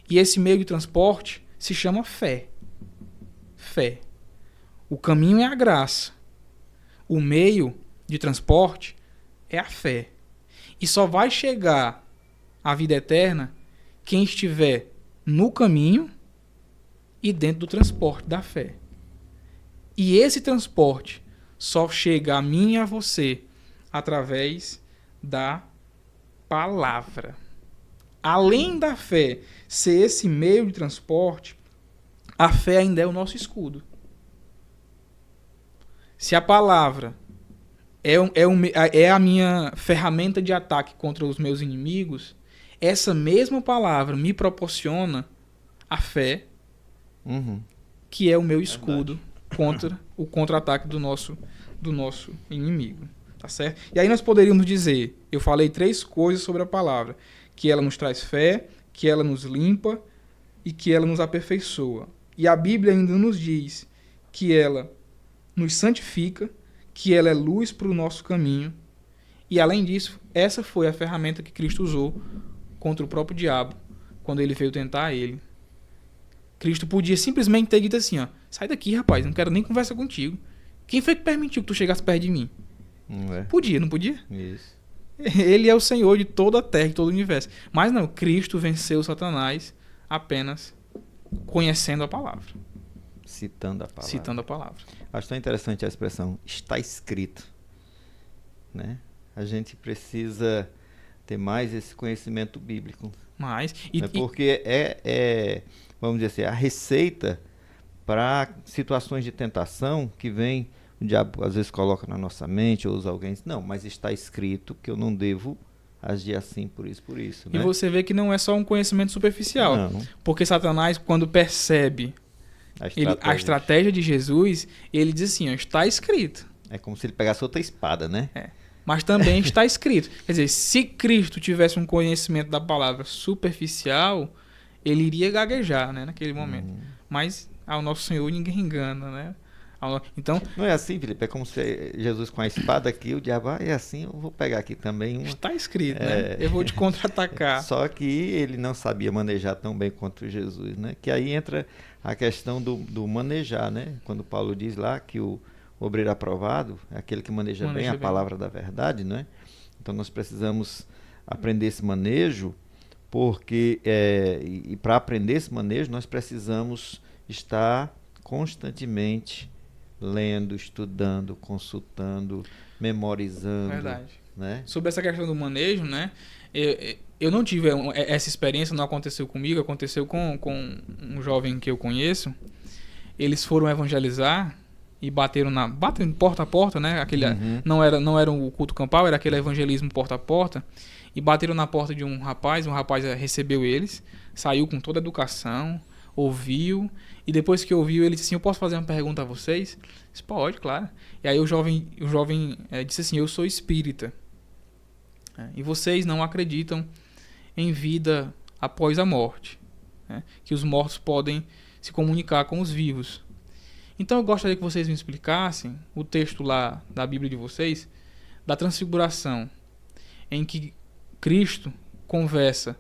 E esse meio de transporte se chama fé. Fé. O caminho é a graça. O meio de transporte é a fé. E só vai chegar à vida eterna quem estiver no caminho e dentro do transporte da fé. E esse transporte só chega a mim e a você através da palavra. Além da fé ser esse meio de transporte, a fé ainda é o nosso escudo. Se a palavra é a minha ferramenta de ataque contra os meus inimigos, essa mesma palavra me proporciona a fé, que é o meu escudo contra o contra-ataque do nosso inimigo. Tá certo? E aí nós poderíamos dizer, eu falei 3 coisas sobre a palavra: que ela nos traz fé, que ela nos limpa e que ela nos aperfeiçoa. E a Bíblia ainda nos diz que ela nos santifica, que ela é luz para o nosso caminho. E além disso, essa foi a ferramenta que Cristo usou contra o próprio diabo, quando ele veio tentar ele. Cristo podia simplesmente ter dito assim, ó: sai daqui, rapaz, não quero nem conversa contigo. Quem foi que permitiu que tu chegasse perto de mim? Podia, não podia? Isso. Ele é o Senhor de toda a terra e todo o universo. Mas não, Cristo venceu Satanás apenas conhecendo a palavra. Citando a palavra. Acho tão interessante a expressão está escrito, né? A gente precisa ter mais esse conhecimento bíblico. Porque vamos dizer assim, a receita para situações de tentação que vem, o diabo às vezes coloca na nossa mente, ou alguém diz, não, mas está escrito que eu não devo agir assim por isso. E né? você vê que não é só um conhecimento superficial. Não. Porque Satanás, quando percebe a estratégia de Jesus, ele diz assim, ó, está escrito. É como se ele pegasse outra espada, né? Mas também está escrito. Quer dizer, se Cristo tivesse um conhecimento da palavra superficial, ele iria gaguejar, né, naquele momento. Mas ao nosso Senhor ninguém engana, né? Então, não é assim, Felipe? É como se Jesus com a espada aqui, o diabo, é assim, eu vou pegar aqui também uma. Está escrito, né? Eu vou te contra-atacar. Só que ele não sabia manejar tão bem quanto Jesus, né? Que aí entra a questão do manejar, né? Quando Paulo diz lá que o obreiro aprovado é aquele que maneja bem a palavra da verdade, né? Então nós precisamos aprender esse manejo, porque e para aprender esse manejo nós precisamos estar constantemente lendo, estudando, consultando, memorizando. Verdade. Né? Sobre essa questão do manejo, né? Eu não tive essa experiência, não aconteceu comigo, aconteceu com um jovem que eu conheço. Eles foram evangelizar e bateram porta a porta, né? Aquele, não era o culto campal, era aquele evangelismo porta a porta. E bateram na porta de um rapaz recebeu eles, saiu com toda a educação, ouviu, e depois que ouviu, ele disse assim: eu posso fazer uma pergunta a vocês? Eu disse: pode, claro. E aí o jovem disse assim: eu sou espírita, e vocês não acreditam em vida após a morte, né? Que os mortos podem se comunicar com os vivos. Então eu gostaria que vocês me explicassem o texto lá da Bíblia de vocês, da transfiguração, em que Cristo conversa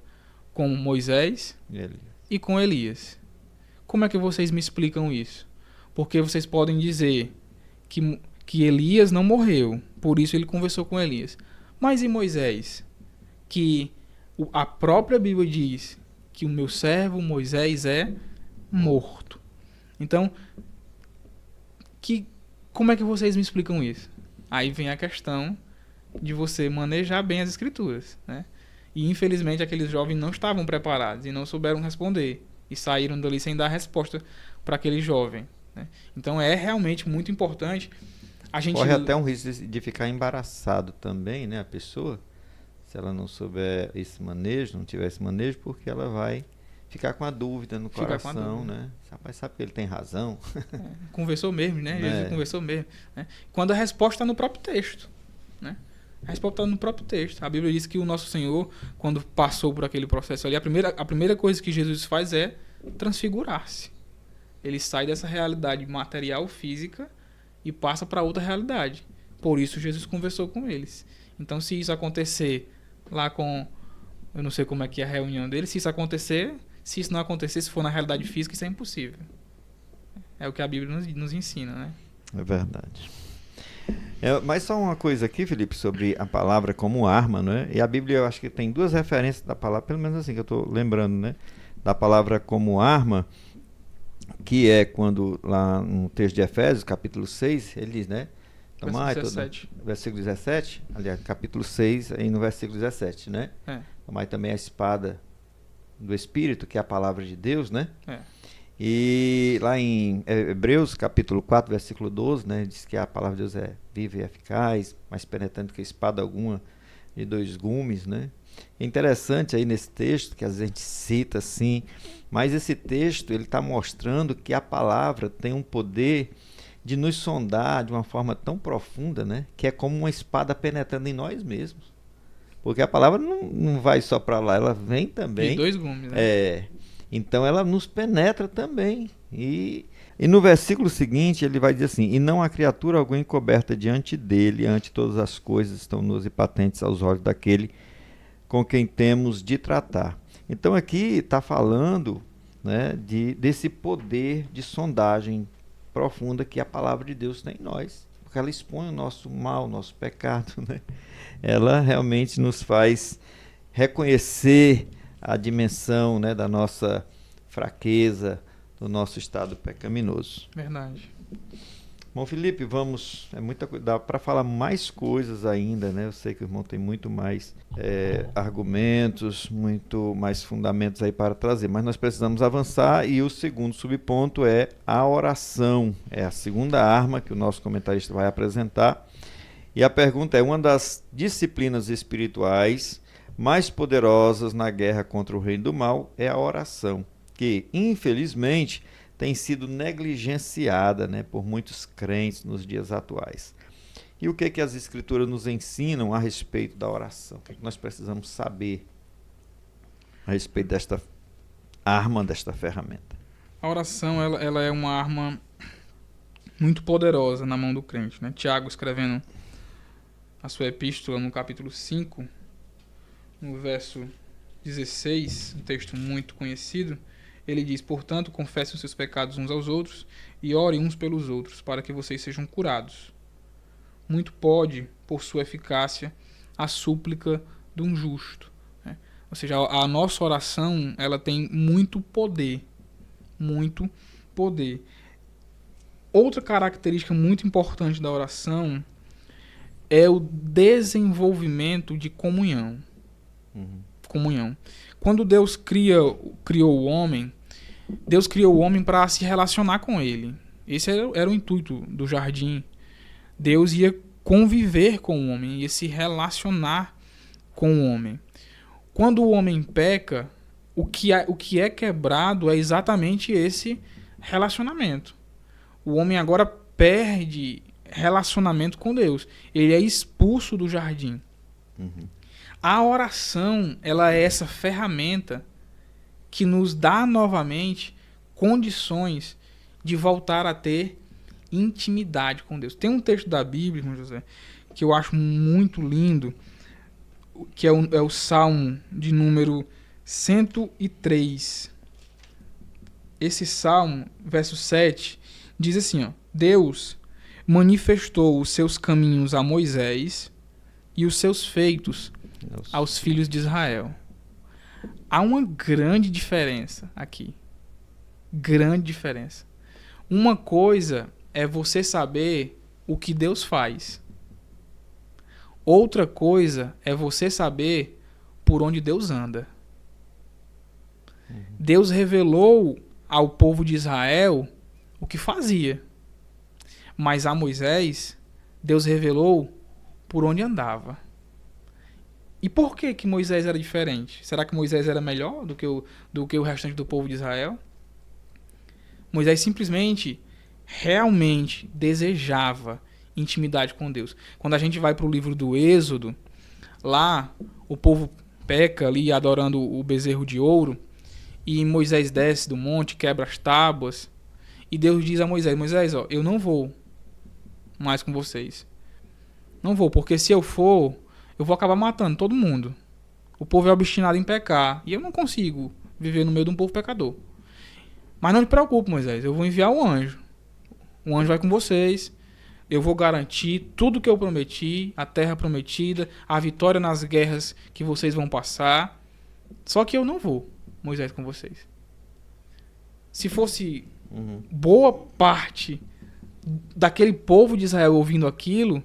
com Moisés e com Elias. Como é que vocês me explicam isso? Porque vocês podem dizer que Elias não morreu, por isso ele conversou com Elias. Mas e Moisés? Que a própria Bíblia diz que o meu servo Moisés é morto. Então, como é que vocês me explicam isso? Aí vem a questão de você manejar bem as escrituras, né? E infelizmente aqueles jovens não estavam preparados e não souberam responder. E saíram dali sem dar resposta para aquele jovem, né? Então é realmente muito importante a gente... Corre até um risco de ficar embaraçado também, né? A pessoa, se ela não souber esse manejo, não tiver esse manejo, porque ela vai ficar com a dúvida no coração, né? Rapaz, sabe que ele tem razão. Conversou mesmo, né? Jesus conversou mesmo, né? Quando a resposta está no próprio texto, né? A resposta está no próprio texto. A Bíblia diz que o nosso Senhor, quando passou por aquele processo ali, a primeira coisa que Jesus faz é transfigurar-se. Ele sai dessa realidade material, física, e passa para outra realidade. Por isso Jesus conversou com eles. Então, se isso acontecer lá com... Eu não sei como é que é a reunião deles. Se isso não acontecer, se for na realidade física, isso é impossível. É o que a Bíblia nos ensina, né? É verdade. Mas só uma coisa aqui, Felipe, sobre a palavra como arma, né? E a Bíblia, eu acho que tem duas referências da palavra, pelo menos assim que eu estou lembrando, né? Da palavra como arma, que é quando lá no texto de Efésios, capítulo 6, ele diz, né? Versículo 17, aliás, capítulo 6, aí no versículo 17, né? Tomai também a espada do Espírito, que é a palavra de Deus, né? E lá em Hebreus, capítulo 4, versículo 12, né, diz que a palavra de Deus é viva e eficaz, mais penetrante que espada alguma de dois gumes, né? É interessante aí nesse texto, que às vezes a gente cita assim, mas esse texto ele está mostrando que a palavra tem um poder de nos sondar de uma forma tão profunda, né, que é como uma espada penetrando em nós mesmos. Porque a palavra não vai só para lá, ela vem também. De dois gumes, né? Então ela nos penetra também. E no versículo seguinte ele vai dizer assim: e não há criatura alguma encoberta diante dele, ante todas as coisas estão nuas e patentes aos olhos daquele com quem temos de tratar. Então aqui está falando, né, desse poder de sondagem profunda que a palavra de Deus tem em nós. Porque ela expõe o nosso mal, o nosso pecado, né? Ela realmente nos faz reconhecer a dimensão, né, da nossa fraqueza, do nosso estado pecaminoso. Verdade. Bom, Felipe, muita coisa, dá para falar mais coisas ainda, né? Eu sei que o irmão tem muito mais argumentos, muito mais fundamentos aí para trazer, mas nós precisamos avançar e o segundo subponto é a oração. É a segunda arma que o nosso comentarista vai apresentar. E a pergunta é: uma das disciplinas espirituais mais poderosas na guerra contra o reino do mal é a oração, que, infelizmente, tem sido negligenciada, né, por muitos crentes nos dias atuais. E o que as Escrituras nos ensinam a respeito da oração? O que nós precisamos saber a respeito desta arma desta ferramenta? A oração, ela é uma arma muito poderosa na mão do crente, né? Tiago, escrevendo a sua epístola no capítulo 5, no verso 16, um texto muito conhecido, ele diz: portanto, confessem os seus pecados uns aos outros e orem uns pelos outros, para que vocês sejam curados. Muito pode, por sua eficácia, a súplica de um justo. Né? Ou seja, a nossa oração, ela tem muito poder. Muito poder. Outra característica muito importante da oração é o desenvolvimento de comunhão. Comunhão. Quando Deus criou o homem, Deus criou o homem para se relacionar com ele. Esse era o intuito do jardim. Deus ia conviver com o homem, ia se relacionar com o homem. Quando o homem peca, o que é quebrado é exatamente esse relacionamento. O homem agora perde relacionamento com Deus. Ele é expulso do jardim. A oração, ela é essa ferramenta que nos dá novamente condições de voltar a ter intimidade com Deus. Tem um texto da Bíblia, irmão José, que eu acho muito lindo, que é o Salmo de número 103. Esse Salmo, verso 7, diz assim, ó: Deus manifestou os seus caminhos a Moisés e os seus feitos aos filhos de Israel. Há uma grande diferença aqui. Grande diferença. Uma coisa é você saber o que Deus faz. Outra coisa é você saber por onde Deus anda. Deus revelou ao povo de Israel o que fazia. Mas a Moisés, Deus revelou por onde andava. E por que Moisés era diferente? Será que Moisés era melhor do que o restante do povo de Israel? Moisés simplesmente, realmente desejava intimidade com Deus. Quando a gente vai para o livro do Êxodo, lá o povo peca ali adorando o bezerro de ouro, e Moisés desce do monte, quebra as tábuas, e Deus diz a Moisés: Moisés, ó, eu não vou mais com vocês. Não vou, porque se eu for, eu vou acabar matando todo mundo. O povo é obstinado em pecar, e eu não consigo viver no meio de um povo pecador. Mas não te preocupe, Moisés, eu vou enviar um anjo. O anjo vai com vocês, eu vou garantir tudo que eu prometi, a terra prometida, a vitória nas guerras que vocês vão passar. Só que eu não vou, Moisés, com vocês. Se fosse boa parte daquele povo de Israel ouvindo aquilo,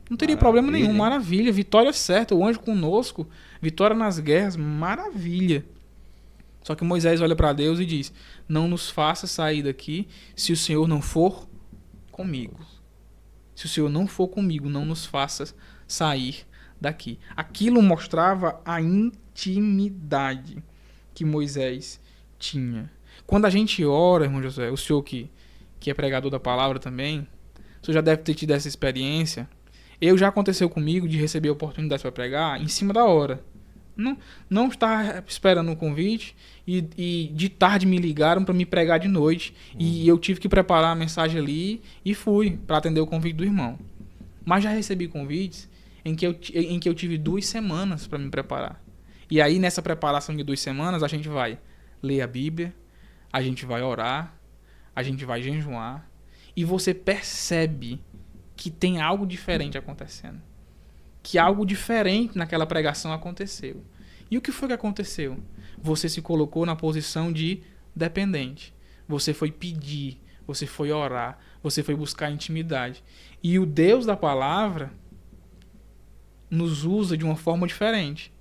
não teria problema nenhum, maravilha, vitória certa, o anjo conosco, vitória nas guerras, maravilha. Só que Moisés olha para Deus e diz: não nos faça sair daqui se o Senhor não for comigo. Se o Senhor não for comigo, não nos faça sair daqui. Aquilo mostrava a intimidade que Moisés tinha. Quando a gente ora, irmão José, o senhor que é pregador da palavra também, o senhor já deve ter tido essa experiência. Já aconteceu comigo de receber oportunidade para pregar em cima da hora. Não estava esperando um convite e de tarde me ligaram para me pregar de noite e eu tive que preparar a mensagem ali e fui para atender o convite do irmão. Mas já recebi convites em que eu tive 2 semanas para me preparar. E aí nessa preparação de 2 semanas a gente vai ler a Bíblia, a gente vai orar, a gente vai jejuar e você percebe que tem algo diferente acontecendo. Que algo diferente naquela pregação aconteceu. E o que foi que aconteceu? Você se colocou na posição de dependente. Você foi pedir, você foi orar, você foi buscar intimidade. E o Deus da palavra nos usa de uma forma diferente.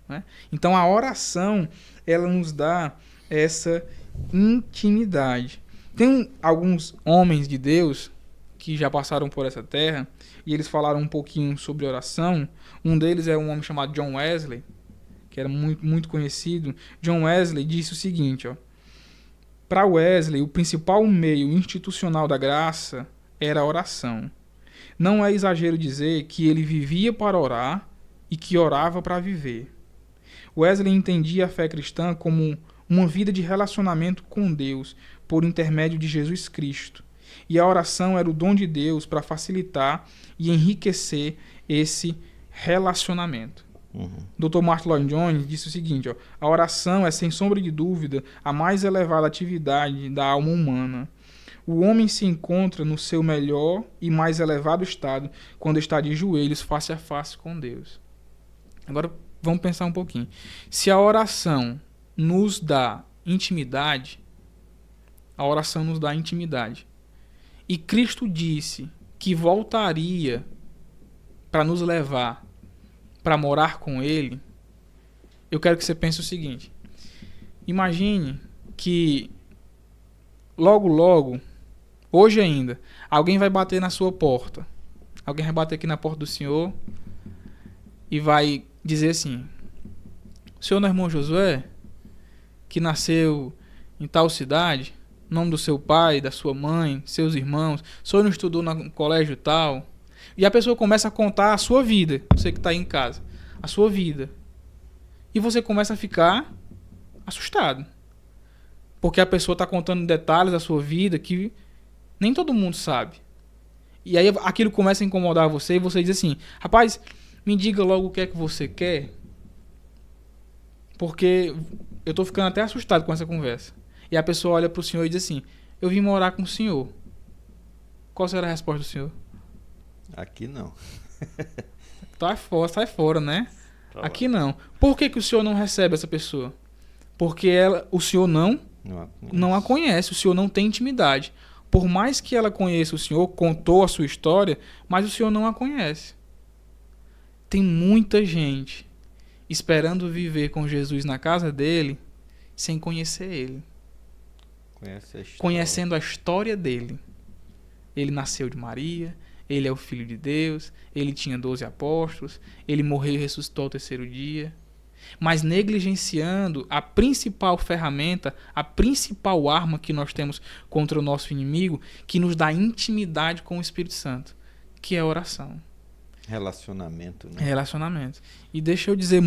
Né? Então a oração, ela nos dá essa intimidade. Tem alguns homens de Deus que já passaram por essa terra, e eles falaram um pouquinho sobre oração. Um deles é um homem chamado John Wesley, que era muito, muito conhecido. John Wesley disse o seguinte, ó: para Wesley, o principal meio institucional da graça era a oração. Não é exagero dizer que ele vivia para orar e que orava para viver. Wesley entendia a fé cristã como uma vida de relacionamento com Deus por intermédio de Jesus Cristo. E a oração era o dom de Deus para facilitar e enriquecer esse relacionamento. Dr. Martin Lloyd-Jones disse o seguinte, ó, a oração é, sem sombra de dúvida, a mais elevada atividade da alma humana. O homem se encontra no seu melhor e mais elevado estado quando está de joelhos face a face com Deus. Agora vamos pensar um pouquinho. Se a oração nos dá intimidade, a oração nos dá intimidade. E Cristo disse que voltaria para nos levar para morar com Ele. Eu quero que você pense o seguinte. Imagine que logo, hoje ainda, alguém vai bater na sua porta. Alguém vai bater aqui na porta do senhor e vai dizer assim: o senhor não é irmão Josué, que nasceu em tal cidade, nome do seu pai, da sua mãe, seus irmãos, o senhor não estudou no colégio tal? E a pessoa começa a contar a sua vida, você que está aí em casa, a sua vida. E você começa a ficar assustado. Porque a pessoa está contando detalhes da sua vida que nem todo mundo sabe. E aí aquilo começa a incomodar você e você diz assim: rapaz, me diga logo o que é que você quer, porque eu estou ficando até assustado com essa conversa. E a pessoa olha para o senhor e diz assim: eu vim morar com o senhor. Qual será a resposta do senhor? Aqui não. Sai fora, né? Aqui não. Por que o senhor não recebe essa pessoa? Porque o senhor não a conhece, o senhor não tem intimidade. Por mais que ela conheça o senhor, contou a sua história, mas o senhor não a conhece. Tem muita gente esperando viver com Jesus na casa dele sem conhecer ele. Conhecendo a história dele. Ele nasceu de Maria, ele é o Filho de Deus, ele tinha 12 apóstolos, ele morreu e ressuscitou ao terceiro dia. Mas negligenciando a principal ferramenta, a principal arma que nós temos contra o nosso inimigo, que nos dá intimidade com o Espírito Santo, que é a oração. Relacionamento, né? Relacionamento. E deixa eu dizer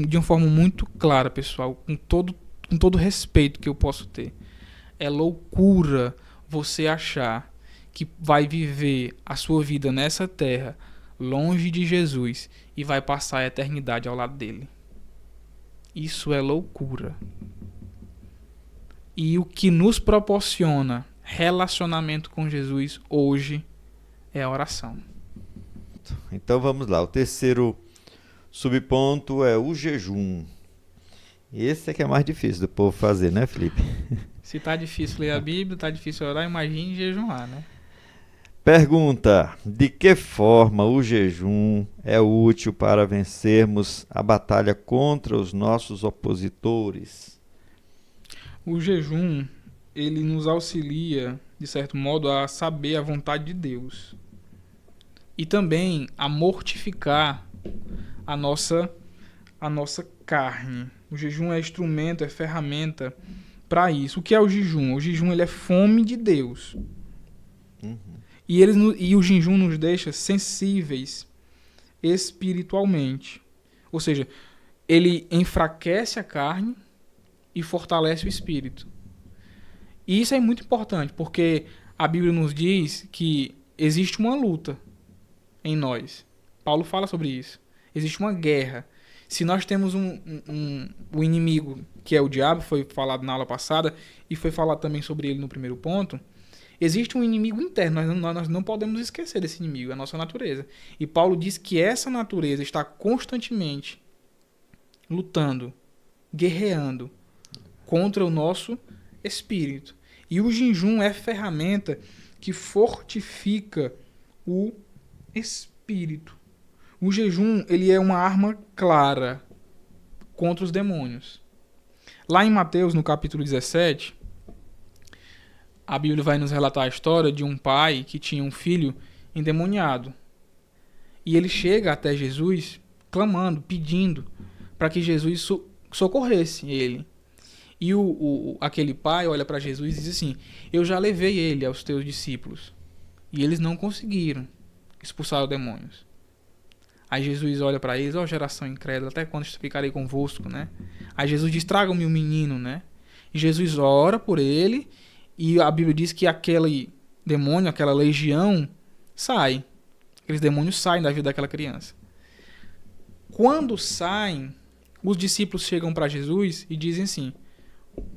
de uma forma muito clara, pessoal, com todo respeito que eu posso ter. É loucura você achar que vai viver a sua vida nessa terra, longe de Jesus, e vai passar a eternidade ao lado dele. Isso é loucura. E o que nos proporciona relacionamento com Jesus hoje é a oração. Então vamos lá. O terceiro subponto é o jejum. Esse é que é mais difícil do povo fazer, né, Felipe? Se tá difícil ler a Bíblia, tá difícil orar, imagine jejuar, né? Pergunta: de que forma o jejum é útil para vencermos a batalha contra os nossos opositores? O jejum, ele nos auxilia, de certo modo, a saber a vontade de Deus. E também a mortificar a nossa carne. O jejum é instrumento, é ferramenta para isso. O que é o jejum? O jejum, ele é fome de Deus. E o jejum nos deixa sensíveis espiritualmente. Ou seja, ele enfraquece a carne e fortalece o espírito. E isso é muito importante, porque a Bíblia nos diz que existe uma luta em nós. Paulo fala sobre isso. Existe uma guerra. Se nós temos um inimigo, que é o diabo, foi falado na aula passada, e foi falado também sobre ele no primeiro ponto, existe um inimigo interno, nós não podemos esquecer desse inimigo, a nossa natureza. E Paulo diz que essa natureza está constantemente lutando, guerreando contra o nosso espírito. E o jejum é ferramenta que fortifica o espírito. O jejum, ele é uma arma clara contra os demônios. Lá em Mateus, no capítulo 17, a Bíblia vai nos relatar a história de um pai que tinha um filho endemoniado. E ele chega até Jesus clamando, pedindo para que Jesus socorresse ele. E aquele pai olha para Jesus e diz assim: eu já levei ele aos teus discípulos e eles não conseguiram expulsar os demônios. Aí Jesus olha para eles: ó, geração incrédula, até quando ficarei convosco, né? Aí Jesus diz: tragam-me o menino, né? Jesus ora por ele e a Bíblia diz que aquele demônio, aquela legião, sai. Aqueles demônios saem da vida daquela criança. Quando saem, os discípulos chegam para Jesus e dizem assim: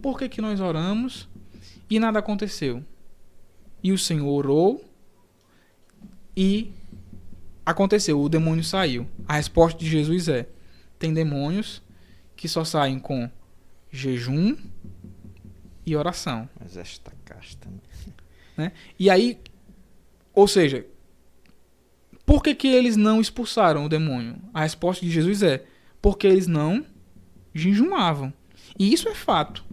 por que nós oramos e nada aconteceu? E o Senhor orou e aconteceu, o demônio saiu. A resposta de Jesus é: tem demônios que só saem com jejum e oração. Mas esta casta, né? E aí, ou seja, por que eles não expulsaram o demônio? A resposta de Jesus é: porque eles não jejuavam. E isso é fato.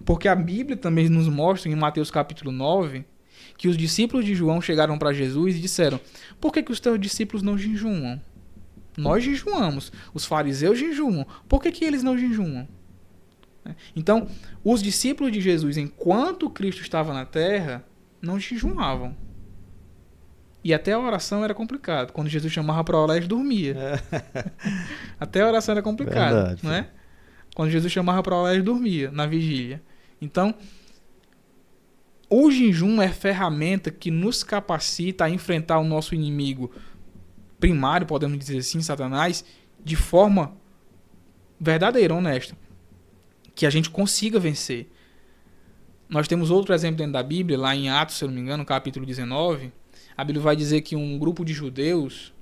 Porque a Bíblia também nos mostra, em Mateus capítulo 9, que os discípulos de João chegaram para Jesus e disseram: por que os teus discípulos não jejuam? Nós jejuamos. Os fariseus jejuam. Por que eles não jejuam? Então, os discípulos de Jesus, enquanto Cristo estava na terra, não jejuavam. E até a oração era complicado. Quando Jesus chamava para orar, eles dormiam. Até a oração era complicada, não é? Quando Jesus chamava para orar, eles dormiam na vigília. Então, o jejum é ferramenta que nos capacita a enfrentar o nosso inimigo primário, podemos dizer assim, Satanás, de forma verdadeira, honesta. Que a gente consiga vencer. Nós temos outro exemplo dentro da Bíblia, lá em Atos, se eu não me engano, capítulo 19. A Bíblia vai dizer que um grupo de judeus,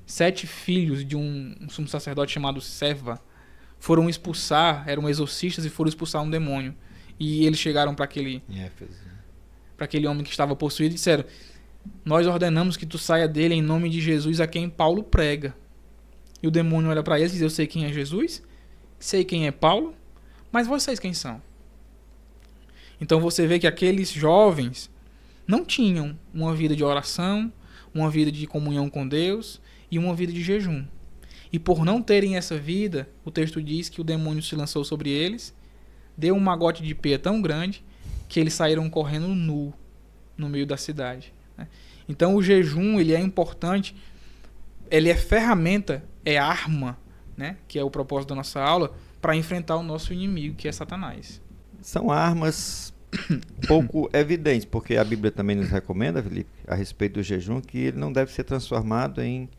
7 filhos de um sumo sacerdote chamado Seva, foram expulsar, eram exorcistas e foram expulsar um demônio. E eles chegaram para aquele homem que estava possuído e disseram: nós ordenamos que tu saia dele em nome de Jesus a quem Paulo prega. E o demônio olha para eles e diz: eu sei quem é Jesus, sei quem é Paulo, mas vocês quem são? Então você vê que aqueles jovens não tinham uma vida de oração, uma vida de comunhão com Deus e uma vida de jejum. E por não terem essa vida, o texto diz que o demônio se lançou sobre eles, deu um magote de peia tão grande que eles saíram correndo nu no meio da cidade. Então o jejum, ele é importante, ele é ferramenta, é arma, né, que é o propósito da nossa aula, para enfrentar o nosso inimigo, que é Satanás. São armas pouco evidentes, porque a Bíblia também nos recomenda, Felipe, a respeito do jejum, que ele não deve ser transformado em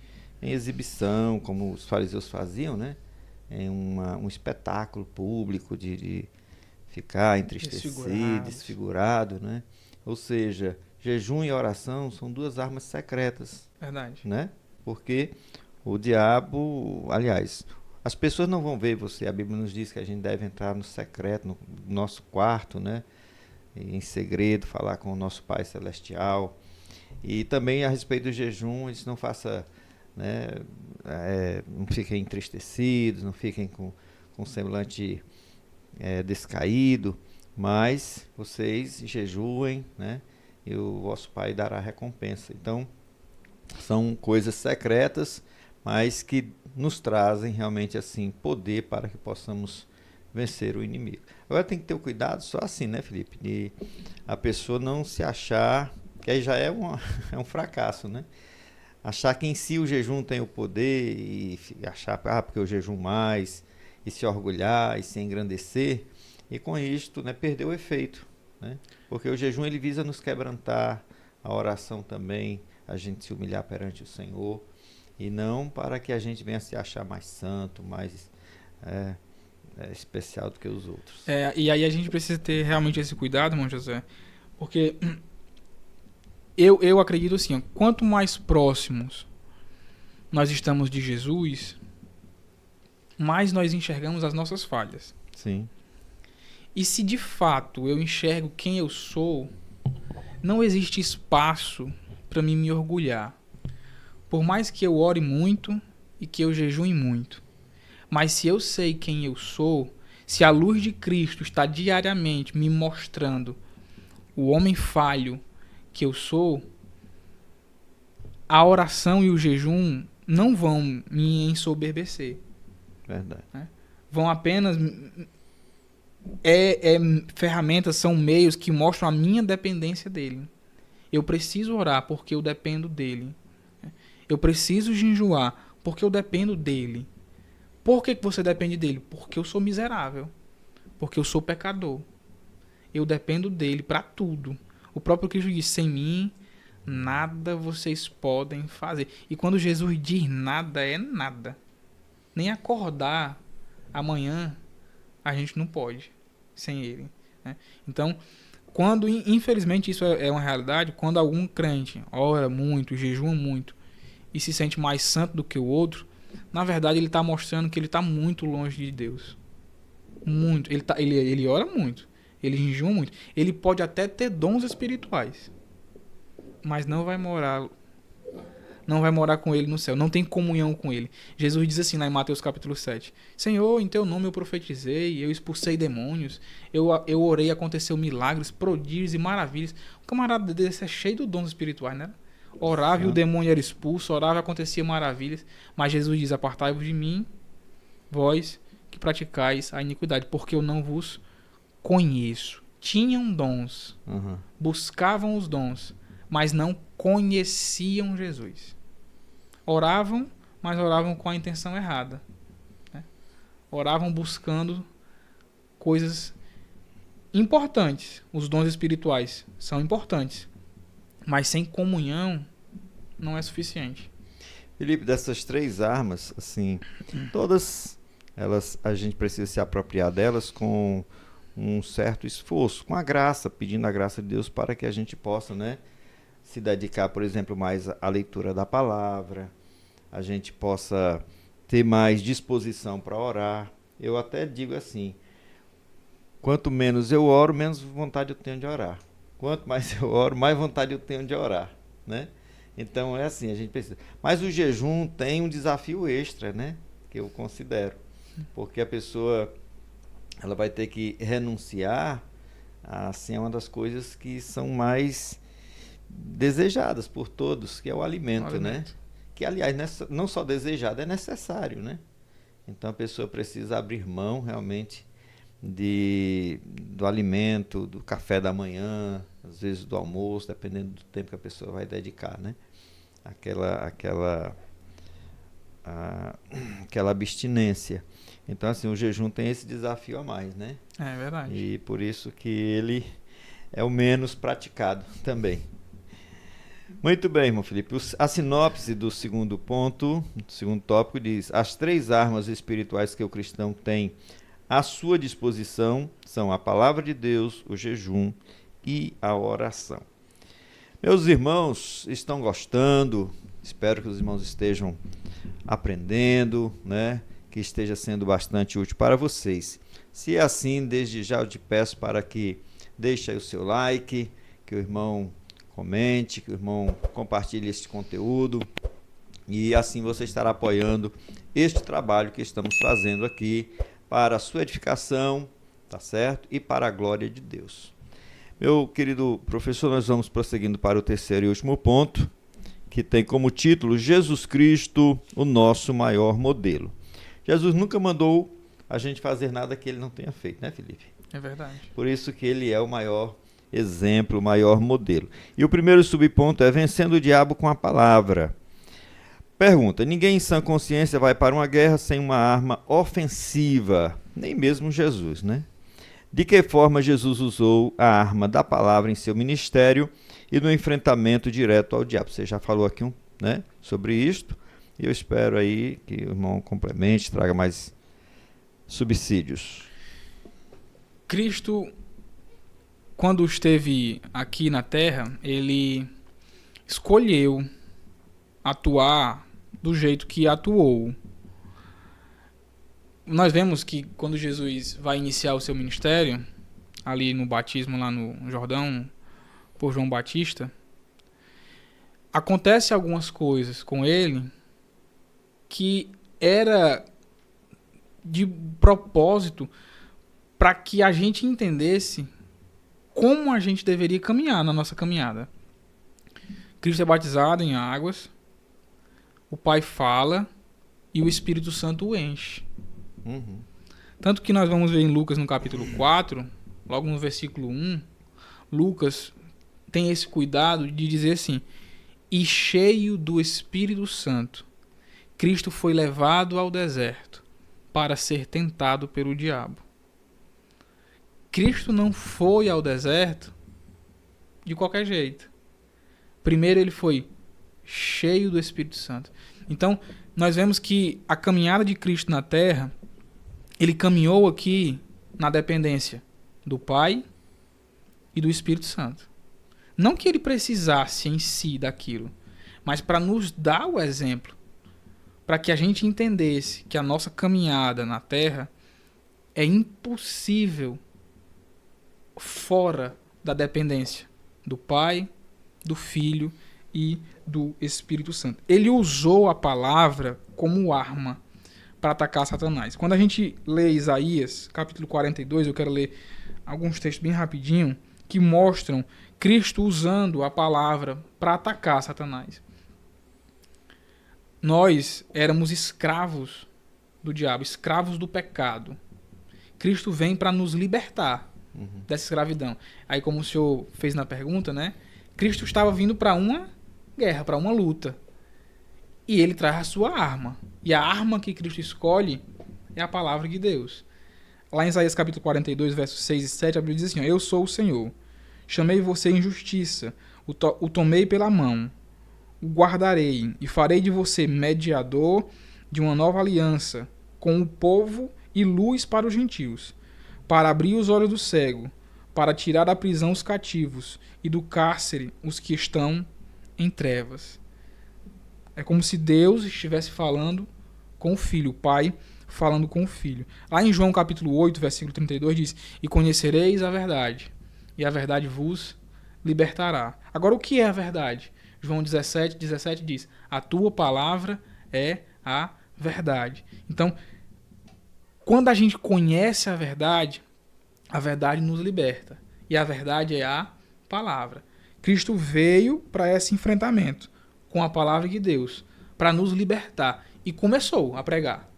exibição, como os fariseus faziam, né? Em um espetáculo público de ficar entristecido, desfigurado, né? Ou seja, jejum e oração são 2 armas secretas. Verdade. Né? Porque o diabo, aliás, as pessoas não vão ver você. A Bíblia nos diz que a gente deve entrar no secreto, no nosso quarto, né? Em segredo, falar com o nosso Pai Celestial. E também a respeito do jejum, eles não façam, né? Não fiquem entristecidos, não fiquem com semblante descaído, mas vocês jejuem, né? E o vosso Pai dará recompensa. Então, são coisas secretas, mas que nos trazem realmente assim poder para que possamos vencer o inimigo. Agora tem que ter cuidado só assim, né, Felipe? De a pessoa não se achar, que aí já é um fracasso, né? Achar que em si o jejum tem o poder e achar, porque eu jejum mais, e se orgulhar e se engrandecer, e com isto, né, perder o efeito, né? Porque o jejum ele visa nos quebrantar, a oração também, a gente se humilhar perante o Senhor, e não para que a gente venha se achar mais santo, mais especial do que os outros. E aí a gente precisa ter realmente esse cuidado, irmão José, porque eu acredito assim, quanto mais próximos nós estamos de Jesus, mais nós enxergamos as nossas falhas. Sim. E se de fato eu enxergo quem eu sou, não existe espaço para mim me orgulhar. Por mais que eu ore muito e que eu jejue muito. Mas se eu sei quem eu sou, se a luz de Cristo está diariamente me mostrando o homem falho que eu sou, a oração e o jejum não vão me ensoberbecer. Verdade. Né? Vão apenas... ferramentas, são meios que mostram a minha dependência dele. Eu preciso orar porque eu dependo dele. Eu preciso jejuar porque eu dependo dele. Por que você depende dele? Porque eu sou miserável. Porque eu sou pecador. eu dependo dele para tudo. O próprio Cristo disse, sem mim, nada vocês podem fazer. E quando Jesus diz nada, é nada. Nem acordar amanhã, a gente não pode sem ele, né? Então, quando, infelizmente, isso é uma realidade, quando algum crente ora muito, jejua muito, e se sente mais santo do que o outro, na verdade ele está mostrando que ele está muito longe de Deus. Muito. Ele ora muito, ele jejua muito. Ele pode até ter dons espirituais, mas não vai morar com ele no céu, não tem comunhão com ele. Jesus diz assim lá em Mateus capítulo 7, Senhor, em teu nome eu profetizei, eu expulsei demônios, eu orei, aconteceu milagres, prodígios e maravilhas. O camarada desse é cheio de dons espirituais, né? Orava e o demônio era expulso, orava e acontecia maravilhas. Mas Jesus diz, apartai-vos de mim, vós que praticais a iniquidade, porque eu não vos conheço. Tinham dons, buscavam os dons, mas não conheciam Jesus. Oravam, mas oravam com a intenção errada, né? Oravam buscando coisas importantes. Os dons espirituais são importantes, mas sem comunhão não é suficiente. Felipe, dessas 3 armas, assim, todas elas, a gente precisa se apropriar delas com um certo esforço, com a graça, pedindo a graça de Deus para que a gente possa, né, se dedicar, por exemplo, mais à leitura da palavra, a gente possa ter mais disposição para orar. Eu até digo assim, quanto menos eu oro, menos vontade eu tenho de orar. Quanto mais eu oro, mais vontade eu tenho de orar, né? Então é assim, a gente precisa. Mas o jejum tem um desafio extra, né? Que eu considero. Porque a pessoa, ela vai ter que renunciar, assim, a uma das coisas que são mais desejadas por todos, que é o alimento, né? Que, aliás, não só desejado, é necessário, né? Então a pessoa precisa abrir mão realmente do alimento, do café da manhã, às vezes do almoço, dependendo do tempo que a pessoa vai dedicar, né? Aquela abstinência. Então, assim, o jejum tem esse desafio a mais, né? É verdade. E por isso que ele é o menos praticado também. Muito bem, irmão Felipe. A sinopse do segundo ponto, do segundo tópico, diz: as 3 armas espirituais que o cristão tem à sua disposição são a palavra de Deus, o jejum e a oração. Meus irmãos estão gostando, espero que os irmãos estejam aprendendo, né? Que esteja sendo bastante útil para vocês. Se é assim, desde já eu te peço para que deixe aí o seu like, que o irmão comente, que o irmão compartilhe esse conteúdo e assim você estará apoiando este trabalho que estamos fazendo aqui para a sua edificação, tá certo? E para a glória de Deus. Meu querido professor, nós vamos prosseguindo para o terceiro e último ponto, que tem como título Jesus Cristo, o nosso maior modelo. Jesus nunca mandou a gente fazer nada que ele não tenha feito, né, Felipe? É verdade. Por isso que ele é o maior exemplo, o maior modelo. E o primeiro subponto é vencendo o diabo com a palavra. Pergunta: ninguém em sã consciência vai para uma guerra sem uma arma ofensiva, nem mesmo Jesus, né? De que forma Jesus usou a arma da palavra em seu ministério e no enfrentamento direto ao diabo? Você já falou aqui né, sobre isto, e eu espero aí que o irmão complemente, traga mais subsídios. Cristo, quando esteve aqui na Terra, ele escolheu atuar do jeito que atuou. Nós vemos que quando Jesus vai iniciar o seu ministério, ali no batismo lá no Jordão, por João Batista, acontece algumas coisas com ele que era de propósito para que a gente entendesse como a gente deveria caminhar na nossa caminhada. Cristo é batizado em águas, o Pai fala e o Espírito Santo o enche. Tanto que nós vamos ver em Lucas no capítulo 4, logo no versículo 1, Lucas tem esse cuidado de dizer assim: e cheio do Espírito Santo, Cristo foi levado ao deserto para ser tentado pelo diabo. Cristo não foi ao deserto de qualquer jeito. Primeiro ele foi cheio do Espírito Santo. Então, nós vemos que a caminhada de Cristo na Terra, ele caminhou aqui na dependência do Pai e do Espírito Santo. Não que ele precisasse em si daquilo, mas para nos dar o exemplo, para que a gente entendesse que a nossa caminhada na Terra é impossível fora da dependência do Pai, do Filho e do Espírito Santo. Ele usou a palavra como arma para atacar Satanás. Quando a gente lê Isaías, capítulo 42, eu quero ler alguns textos bem rapidinho, que mostram Cristo usando a palavra para atacar Satanás. Nós éramos escravos do diabo, escravos do pecado. Cristo vem para nos libertar dessa escravidão. Aí, como o senhor fez na pergunta, né? Cristo estava vindo para uma guerra, para uma luta. E ele traz a sua arma. E a arma que Cristo escolhe é a palavra de Deus. Lá em Isaías capítulo 42, versos 6 e 7, a Bíblia diz assim: Eu sou o Senhor, chamei você em justiça, o tomei pela mão, o guardarei e farei de você mediador de uma nova aliança com o povo e luz para os gentios, para abrir os olhos do cego, para tirar da prisão os cativos e do cárcere os que estão em trevas. É como se Deus estivesse falando com o Filho, o Pai falando com o Filho. Lá em João capítulo 8, versículo 32 diz: E conhecereis a verdade, e a verdade vos libertará. Agora, o que é a verdade? João 17 diz: A tua palavra é a verdade. Então, quando a gente conhece a verdade nos liberta. E a verdade é a palavra. Cristo veio para esse enfrentamento com a palavra de Deus, para nos libertar. E começou a pregar.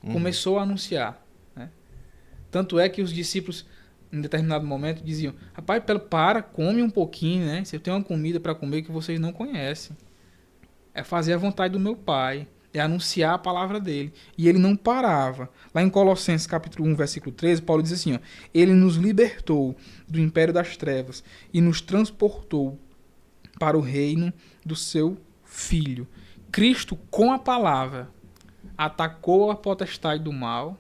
Começou a anunciar. Né? Tanto é que os discípulos, em determinado momento, diziam: Rapaz, come um pouquinho, né? Você tem uma comida para comer que vocês não conhecem. É fazer a vontade do meu Pai. É anunciar a palavra dele. E ele não parava. Lá em Colossenses capítulo 1, versículo 13, Paulo diz assim: ó, Ele nos libertou do império das trevas e nos transportou para o reino do seu Filho. Cristo, com a palavra, atacou a potestade do mal,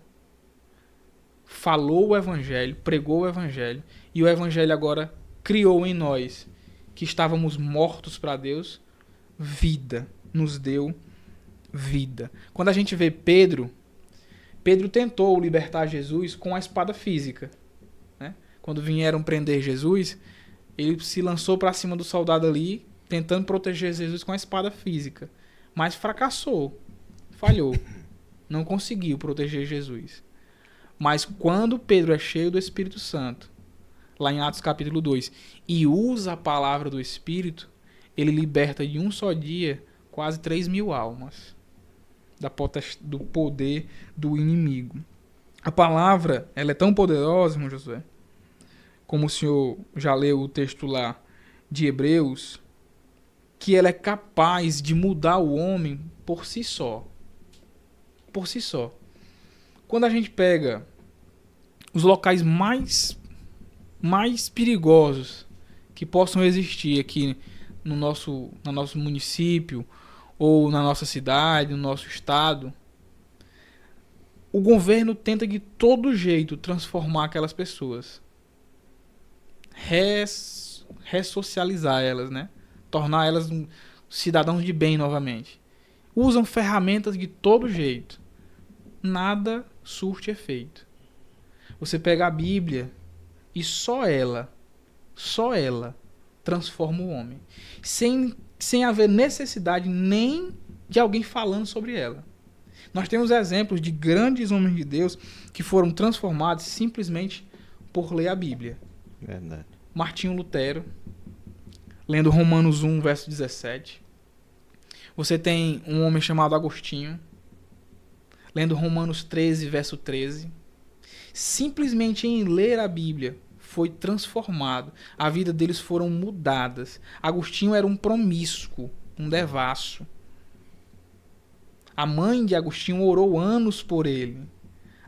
falou o evangelho, pregou o evangelho, e o evangelho agora criou em nós, que estávamos mortos para Deus, vida, nos deu vida. Quando a gente vê Pedro tentou libertar Jesus com a espada física. Né? Quando vieram prender Jesus, ele se lançou para cima do soldado ali, tentando proteger Jesus com a espada física. Mas fracassou, falhou, não conseguiu proteger Jesus. Mas quando Pedro é cheio do Espírito Santo, lá em Atos capítulo 2, e usa a palavra do Espírito, ele liberta em um só dia quase 3.000 almas do poder do inimigo. A palavra, ela é tão poderosa, irmão Josué, como o senhor já leu o texto lá de Hebreus, que ela é capaz de mudar o homem por si só. Por si só. Quando a gente pega os locais mais perigosos que possam existir aqui no nosso município, ou na nossa cidade, no nosso estado, o governo tenta de todo jeito transformar aquelas pessoas. Ressocializar elas, né? Tornar elas cidadãos de bem novamente. Usam ferramentas de todo jeito. Nada surte efeito. Você pega a Bíblia e só ela transforma o homem. Sem haver necessidade nem de alguém falando sobre ela. Nós temos exemplos de grandes homens de Deus que foram transformados simplesmente por ler a Bíblia. Verdade. Martinho Lutero, lendo Romanos 1, verso 17. Você tem um homem chamado Agostinho, lendo Romanos 13, verso 13. Simplesmente em ler a Bíblia, foi transformado. A vida deles foram mudadas. Agostinho era um promíscuo, um devasso. A mãe de Agostinho orou anos por ele.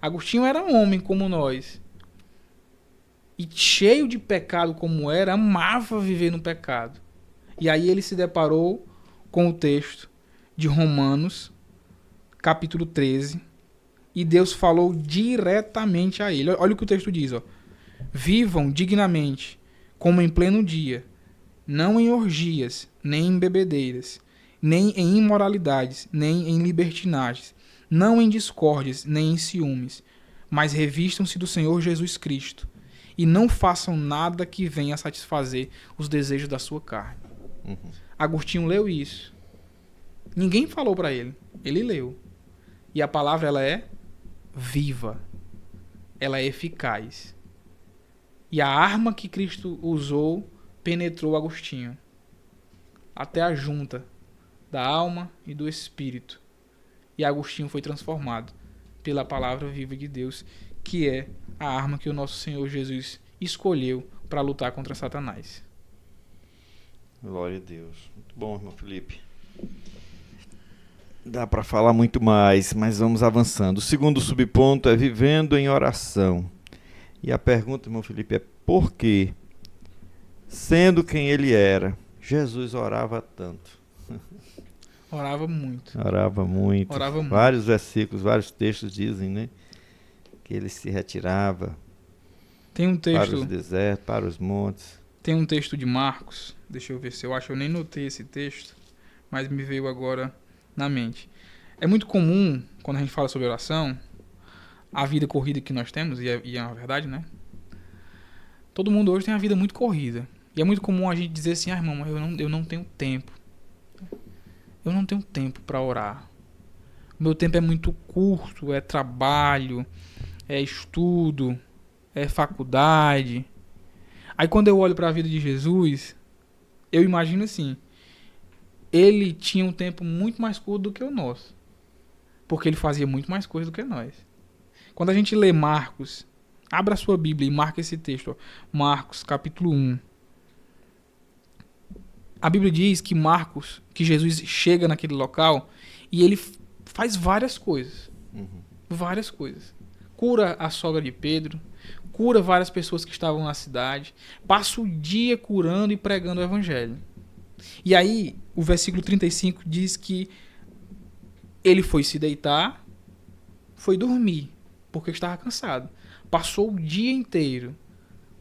Agostinho era um homem como nós. e cheio de pecado como era, amava viver no pecado. E aí ele se deparou com o texto de Romanos, capítulo 13, e Deus falou diretamente a ele. Olha o que o texto diz, ó. Vivam dignamente, como em pleno dia, não em orgias, nem em bebedeiras, nem em imoralidades, nem em libertinagens, não em discórdias, nem em ciúmes, mas revistam-se do Senhor Jesus Cristo, e não façam nada que venha a satisfazer os desejos da sua carne. Agostinho leu isso. Ninguém falou para ele. Ele leu. E a palavra, ela é viva. Ela é eficaz. E a arma que Cristo usou penetrou Agostinho até a junta da alma e do espírito. E Agostinho foi transformado pela palavra viva de Deus, que é a arma que o nosso Senhor Jesus escolheu para lutar contra Satanás. Glória a Deus. Muito bom, irmão Felipe. Dá para falar muito mais, mas vamos avançando. O segundo subponto é vivendo em oração. E a pergunta, irmão Felipe, é por quê? Sendo quem ele era, Jesus orava tanto. Orava muito. Orava muito. Orava muito. Vários versículos, vários textos dizem, né? Que ele se retirava Tem um para texto, os desertos, para os montes. tem um texto de Marcos. Deixa eu ver se eu acho. Eu nem notei esse texto, mas me veio agora na mente. É muito comum, quando a gente fala sobre oração, a vida corrida que nós temos, e é uma verdade, né? Todo mundo hoje tem uma vida muito corrida. E é muito comum a gente dizer assim, irmão, eu não tenho tempo. Eu não tenho tempo para orar. Meu tempo é muito curto, é trabalho, é estudo, é faculdade. Aí quando eu olho para a vida de Jesus, eu imagino assim, ele tinha um tempo muito mais curto do que o nosso. Porque ele fazia muito mais coisa do que nós. Quando a gente lê Marcos, abra a sua Bíblia e marca esse texto. Ó. Marcos, capítulo 1. A Bíblia diz que Jesus chega naquele local e ele faz várias coisas. Várias coisas. Cura a sogra de Pedro, cura várias pessoas que estavam na cidade, passa o dia curando e pregando o evangelho. E aí, o versículo 35 diz que ele foi se deitar, foi dormir, porque estava cansado. Passou o dia inteiro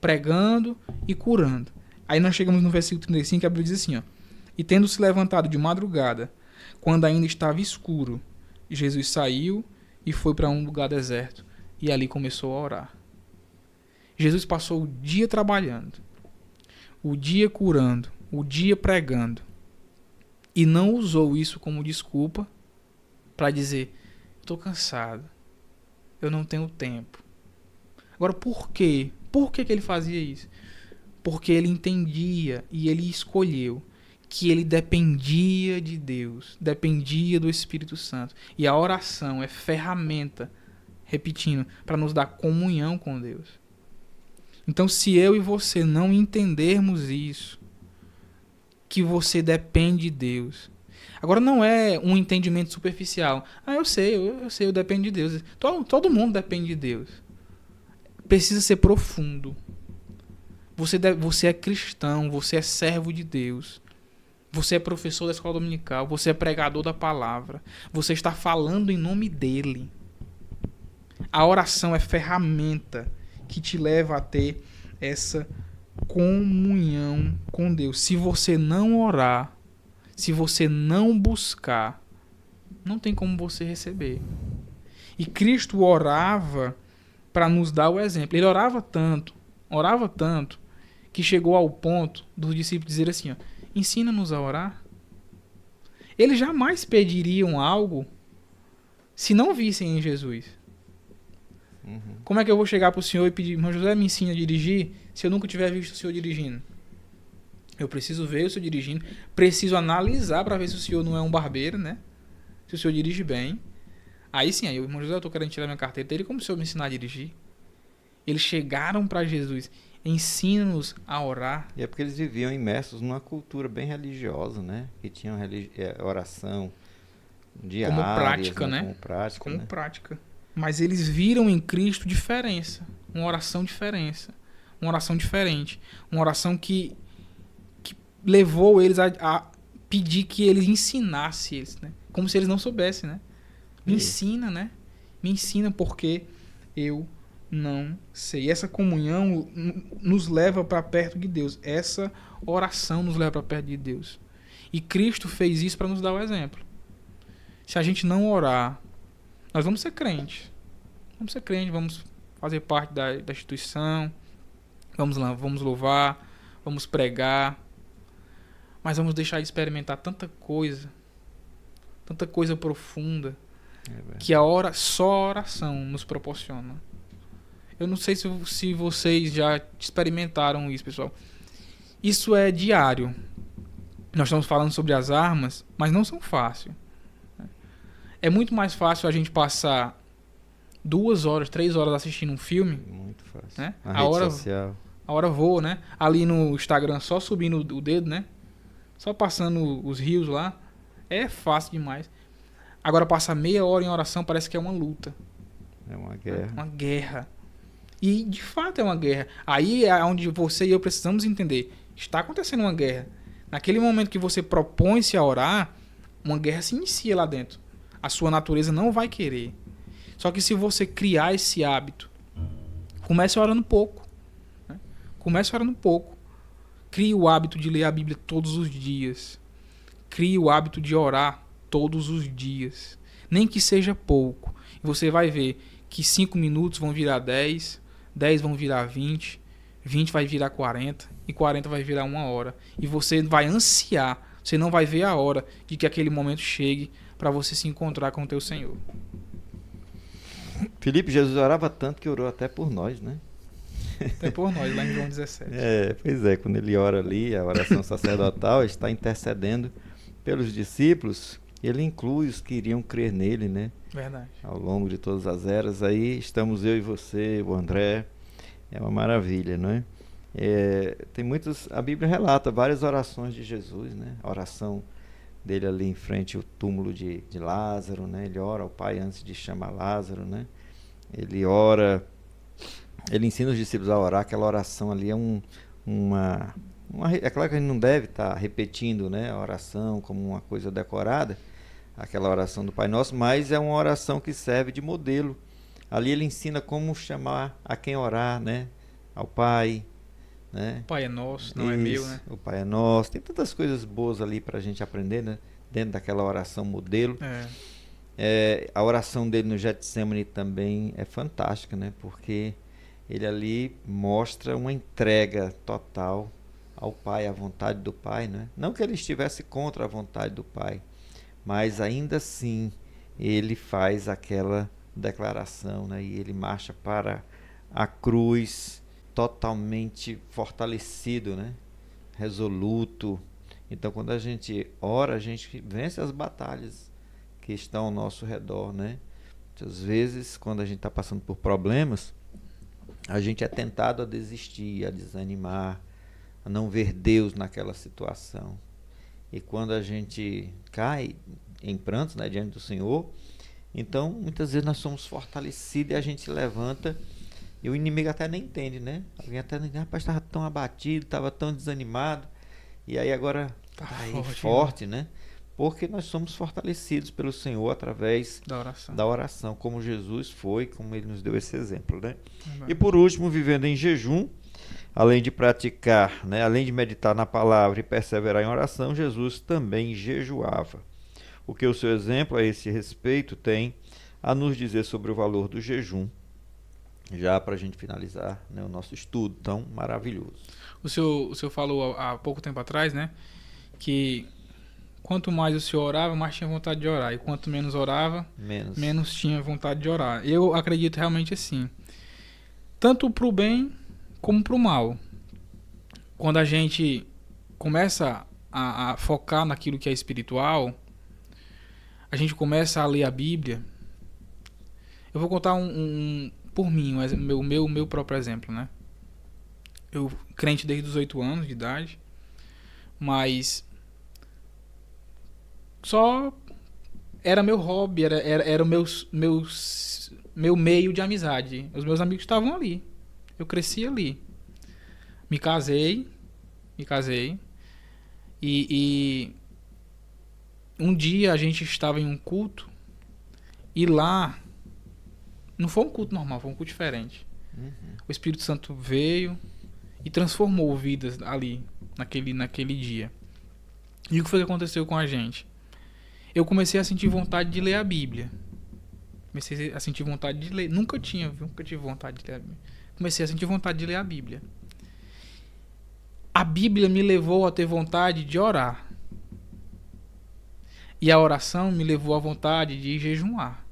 pregando e curando. Aí nós chegamos no versículo 35, a Bíblia diz assim, ó, e tendo se levantado de madrugada, quando ainda estava escuro, Jesus saiu e foi para um lugar deserto, e ali começou a orar. Jesus passou o dia trabalhando, o dia curando, o dia pregando, e não usou isso como desculpa para dizer, estou cansado, eu não tenho tempo. Agora, por quê? Por que ele fazia isso? Porque ele entendia e ele escolheu que ele dependia de Deus, dependia do Espírito Santo. E a oração é ferramenta, repetindo, para nos dar comunhão com Deus. Então, se eu e você não entendermos isso, que você depende de Deus. Agora, não é um entendimento superficial. Eu sei, eu dependo de Deus. Todo mundo depende de Deus. Precisa ser profundo. Você é cristão, você é servo de Deus. Você é professor da escola dominical, você é pregador da palavra. Você está falando em nome dele. A oração é ferramenta que te leva a ter essa comunhão com Deus. Se você não orar, se você não buscar, não tem como você receber. E Cristo orava para nos dar o exemplo. Ele orava tanto, que chegou ao ponto dos discípulos dizerem assim, ó, ensina-nos a orar. Eles jamais pediriam algo se não vissem em Jesus. Como é que eu vou chegar para o Senhor e pedir, irmão José, me ensina a dirigir, se eu nunca tiver visto o Senhor dirigindo? Eu preciso ver o Senhor dirigindo, preciso analisar para ver se o Senhor não é um barbeiro, né? Se o Senhor dirige bem. Aí sim, aí, irmão José, eu estou querendo tirar minha carteira. Teria como o Senhor me ensinar a dirigir? Eles chegaram para Jesus, ensina-nos a orar. E é porque eles viviam imersos numa cultura bem religiosa, né? Que tinham oração diária. Como prática, né? Como prática, prática. Mas eles viram em Cristo diferença. Uma oração diferente. uma oração diferente, uma oração que levou eles a pedir que ele ensinasse eles, né? Como se eles não soubessem, né? Me ensina, né? Me ensina porque eu não sei. Essa comunhão nos leva para perto de Deus. Essa oração nos leva para perto de Deus. E Cristo fez isso para nos dar o exemplo. Se a gente não orar, nós vamos ser crentes. Vamos ser crentes, vamos fazer parte da instituição, vamos lá, vamos louvar, vamos pregar, mas vamos deixar de experimentar tanta coisa profunda, que só a oração nos proporciona. Eu não sei se vocês já experimentaram isso, pessoal. Isso é diário. Nós estamos falando sobre as armas, mas não são fáceis. É muito mais fácil a gente passar 2 horas, 3 horas assistindo um filme. Muito fácil. Né? A rede social. A hora voa, né? Ali no Instagram, só subindo o dedo, né? Só passando os rios lá. É fácil demais. Agora, passar meia hora em oração parece que é uma luta. É uma guerra. Uma guerra. E, de fato, é uma guerra. Aí é onde você e eu precisamos entender. Está acontecendo uma guerra. Naquele momento que você propõe-se a orar, uma guerra se inicia lá dentro. A sua natureza não vai querer. Só que se você criar esse hábito, comece orando pouco. Né? Comece orando pouco. Crie o hábito de ler a Bíblia todos os dias. Crie o hábito de orar todos os dias. Nem que seja pouco. E você vai ver que 5 minutos vão virar 10, 10 vão virar 20, 20 vai virar 40 e 40 vai virar 1 hora. E você vai ansiar, você não vai ver a hora de que aquele momento chegue para você se encontrar com o teu Senhor. Felipe, Jesus orava tanto que orou até por nós, né? Até por nós, lá em João 17. Pois é, quando ele ora ali, a oração sacerdotal, está intercedendo pelos discípulos, ele inclui os que iriam crer nele, né? Verdade. Ao longo de todas as eras, aí estamos eu e você, o André, é uma maravilha, não é? Tem muitos, a Bíblia relata várias orações de Jesus, né? A oração dele ali em frente ao túmulo de Lázaro, né? Ele ora ao Pai antes de chamar Lázaro, né? Ele ora, ele ensina os discípulos a orar. Aquela oração ali é é claro que a gente não deve estar repetindo, né, a oração como uma coisa decorada, aquela oração do Pai Nosso, mas é uma oração que serve de modelo. Ali ele ensina como chamar a quem orar, né? Ao Pai, né? O Pai é nosso, não é meu, né? O Pai é nosso. Tem tantas coisas boas ali para a gente aprender, né? Dentro daquela oração modelo. A oração dele no Getsemane também é fantástica, né? Porque ele ali mostra uma entrega total ao Pai, à vontade do Pai, né? Não que ele estivesse contra a vontade do Pai, mas ainda assim ele faz aquela declaração, né? E ele marcha para a cruz totalmente fortalecido, né? Resoluto. Então, quando a gente ora, a gente vence as batalhas que estão ao nosso redor, né? Muitas vezes, quando a gente está passando por problemas, a gente é tentado a desistir, a desanimar, a não ver Deus naquela situação. E quando a gente cai em prantos, né, diante do Senhor, então muitas vezes nós somos fortalecidos e a gente se levanta e o inimigo até nem entende, né? Alguém até nem entende, rapaz, estava tão abatido, estava tão desanimado, e aí agora está aí forte, né? Porque nós somos fortalecidos pelo Senhor através da oração, como Jesus foi, como ele nos deu esse exemplo, né? E por último, vivendo em jejum, além de praticar, né, além de meditar na palavra e perseverar em oração, Jesus também jejuava. O que o seu exemplo a esse respeito tem a nos dizer sobre o valor do jejum, já para a gente finalizar, né, o nosso estudo tão maravilhoso. O senhor falou há pouco tempo atrás, né, que quanto mais o senhor orava, mais tinha vontade de orar, e quanto menos orava, menos tinha vontade de orar. Eu acredito realmente assim, tanto para o bem como para o mal. Quando a gente começa a focar naquilo que é espiritual, a gente começa a ler a Bíblia. Eu vou contar por mim, meu próprio exemplo, né? Eu crente desde os 8 anos de idade, mas só era meu hobby, era o meu meio de amizade. Os meus amigos estavam ali. Eu cresci ali. Me casei. E um dia a gente estava em um culto. E lá, não foi um culto normal, foi um culto diferente. O Espírito Santo veio e transformou vidas ali, naquele dia. E o que foi que aconteceu com a gente? Eu comecei a sentir vontade de ler a Bíblia. Comecei a sentir vontade de ler. Nunca tive vontade de ler a Bíblia. Comecei a sentir vontade de ler a Bíblia. A Bíblia me levou a ter vontade de orar. E a oração me levou à vontade de jejuar.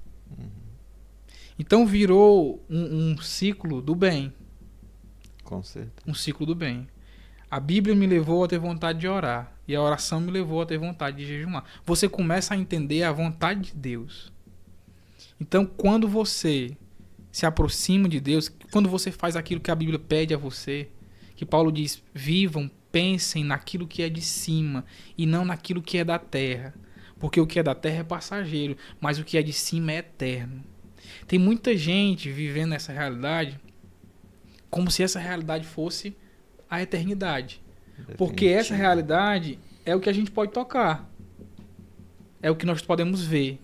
Então virou um ciclo do bem. Com certeza. Um ciclo do bem. A Bíblia me levou a ter vontade de orar. E a oração me levou a ter vontade de jejuar. Você começa a entender a vontade de Deus. Então, quando você se aproxima de Deus, quando você faz aquilo que a Bíblia pede a você, que Paulo diz, vivam, pensem naquilo que é de cima e não naquilo que é da terra. Porque o que é da terra é passageiro, mas o que é de cima é eterno. Tem muita gente vivendo essa realidade como se essa realidade fosse a eternidade. Porque essa realidade é o que a gente pode tocar. É o que nós podemos ver.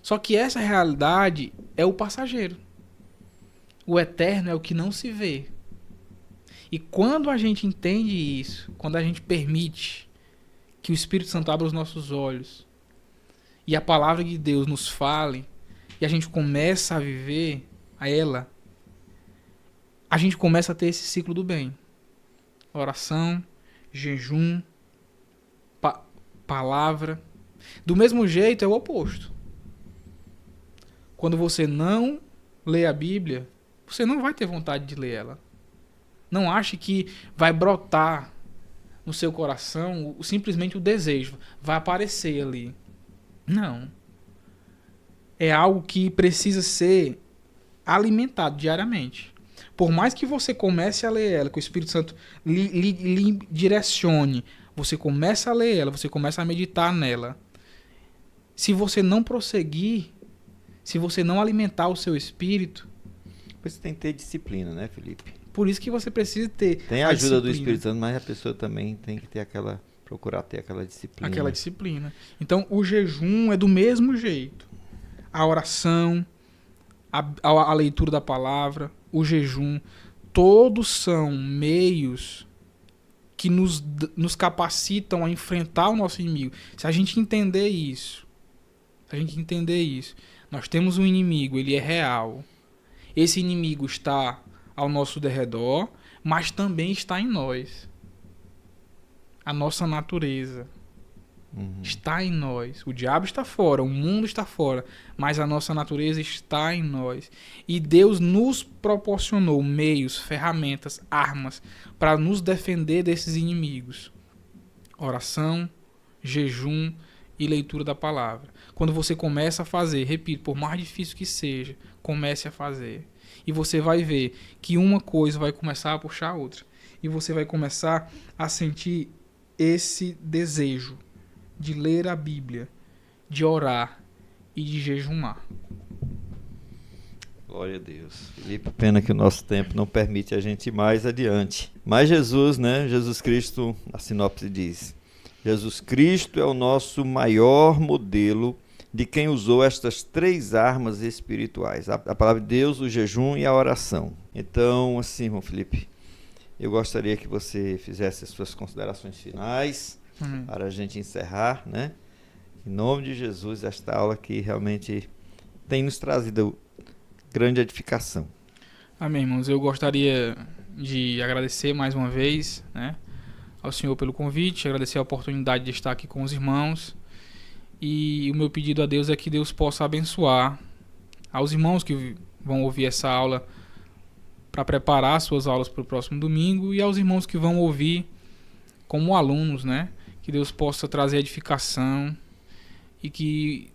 Só que essa realidade é o passageiro. O eterno é o que não se vê. E quando a gente entende isso, quando a gente permite que o Espírito Santo abra os nossos olhos e a palavra de Deus nos fale, e a gente começa a viver a ela, a gente começa a ter esse ciclo do bem. Oração, jejum, palavra. Do mesmo jeito é o oposto. Quando você não lê a Bíblia, você não vai ter vontade de ler ela. Não ache que vai brotar no seu coração simplesmente o desejo. Vai aparecer ali. Não. É algo que precisa ser alimentado diariamente. Por mais que você comece a ler ela, que o Espírito Santo lhe direcione, você começa a ler ela, você começa a meditar nela. Se você não prosseguir, se você não alimentar o seu espírito... Você tem que ter disciplina, né, Felipe? Por isso que você precisa ter tem a ajuda do Espírito Santo, mas a pessoa também tem que ter procurar ter aquela disciplina. Aquela disciplina. Então, o jejum é do mesmo jeito. A oração, a leitura da palavra, o jejum, todos são meios que nos capacitam a enfrentar o nosso inimigo. Se a gente entender isso, nós temos um inimigo, ele é real. Esse inimigo está ao nosso derredor, mas também está em nós. A nossa natureza está em nós. O diabo está fora, o mundo está fora, mas a nossa natureza está em nós. E Deus nos proporcionou meios, ferramentas, armas para nos defender desses inimigos. Oração, jejum e leitura da palavra. Quando você começa a fazer, repito, por mais difícil que seja, comece a fazer. E você vai ver que uma coisa vai começar a puxar a outra. E você vai começar a sentir esse desejo de ler a Bíblia, de orar e de jejumar. Glória a Deus. Felipe, pena que o nosso tempo não permite a gente ir mais adiante. Mas Jesus, né? Jesus Cristo, a sinopse diz, Jesus Cristo é o nosso maior modelo de quem usou estas três armas espirituais. A palavra de Deus, o jejum e a oração. Então, assim, irmão Felipe, eu gostaria que você fizesse as suas considerações finais para a gente encerrar, né? Em nome de Jesus, esta aula que realmente tem nos trazido grande edificação. Amém, irmãos. Eu gostaria de agradecer mais uma vez, né, ao Senhor pelo convite, agradecer a oportunidade de estar aqui com os irmãos. E o meu pedido a Deus é que Deus possa abençoar aos irmãos que vão ouvir essa aula para preparar suas aulas para o próximo domingo e aos irmãos que vão ouvir como alunos, né? Que Deus possa trazer edificação e que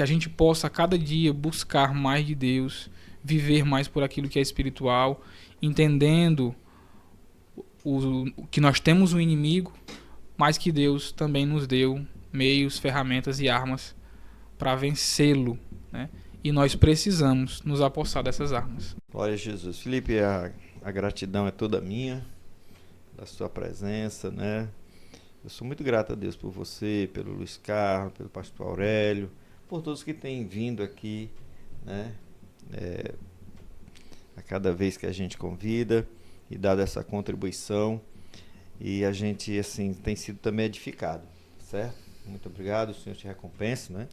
a gente possa a cada dia buscar mais de Deus, viver mais por aquilo que é espiritual, entendendo que nós temos um inimigo, mas que Deus também nos deu meios, ferramentas e armas para vencê-lo, né? E nós precisamos nos apossar dessas armas. Glória a Jesus. Felipe, a gratidão é toda minha, da sua presença, né? Eu sou muito grato a Deus por você, pelo Luiz Carlos, pelo pastor Aurélio, por todos que têm vindo aqui, né? A cada vez que a gente convida e dado essa contribuição, e a gente assim tem sido também edificado, certo? Muito obrigado, o Senhor te recompense, né?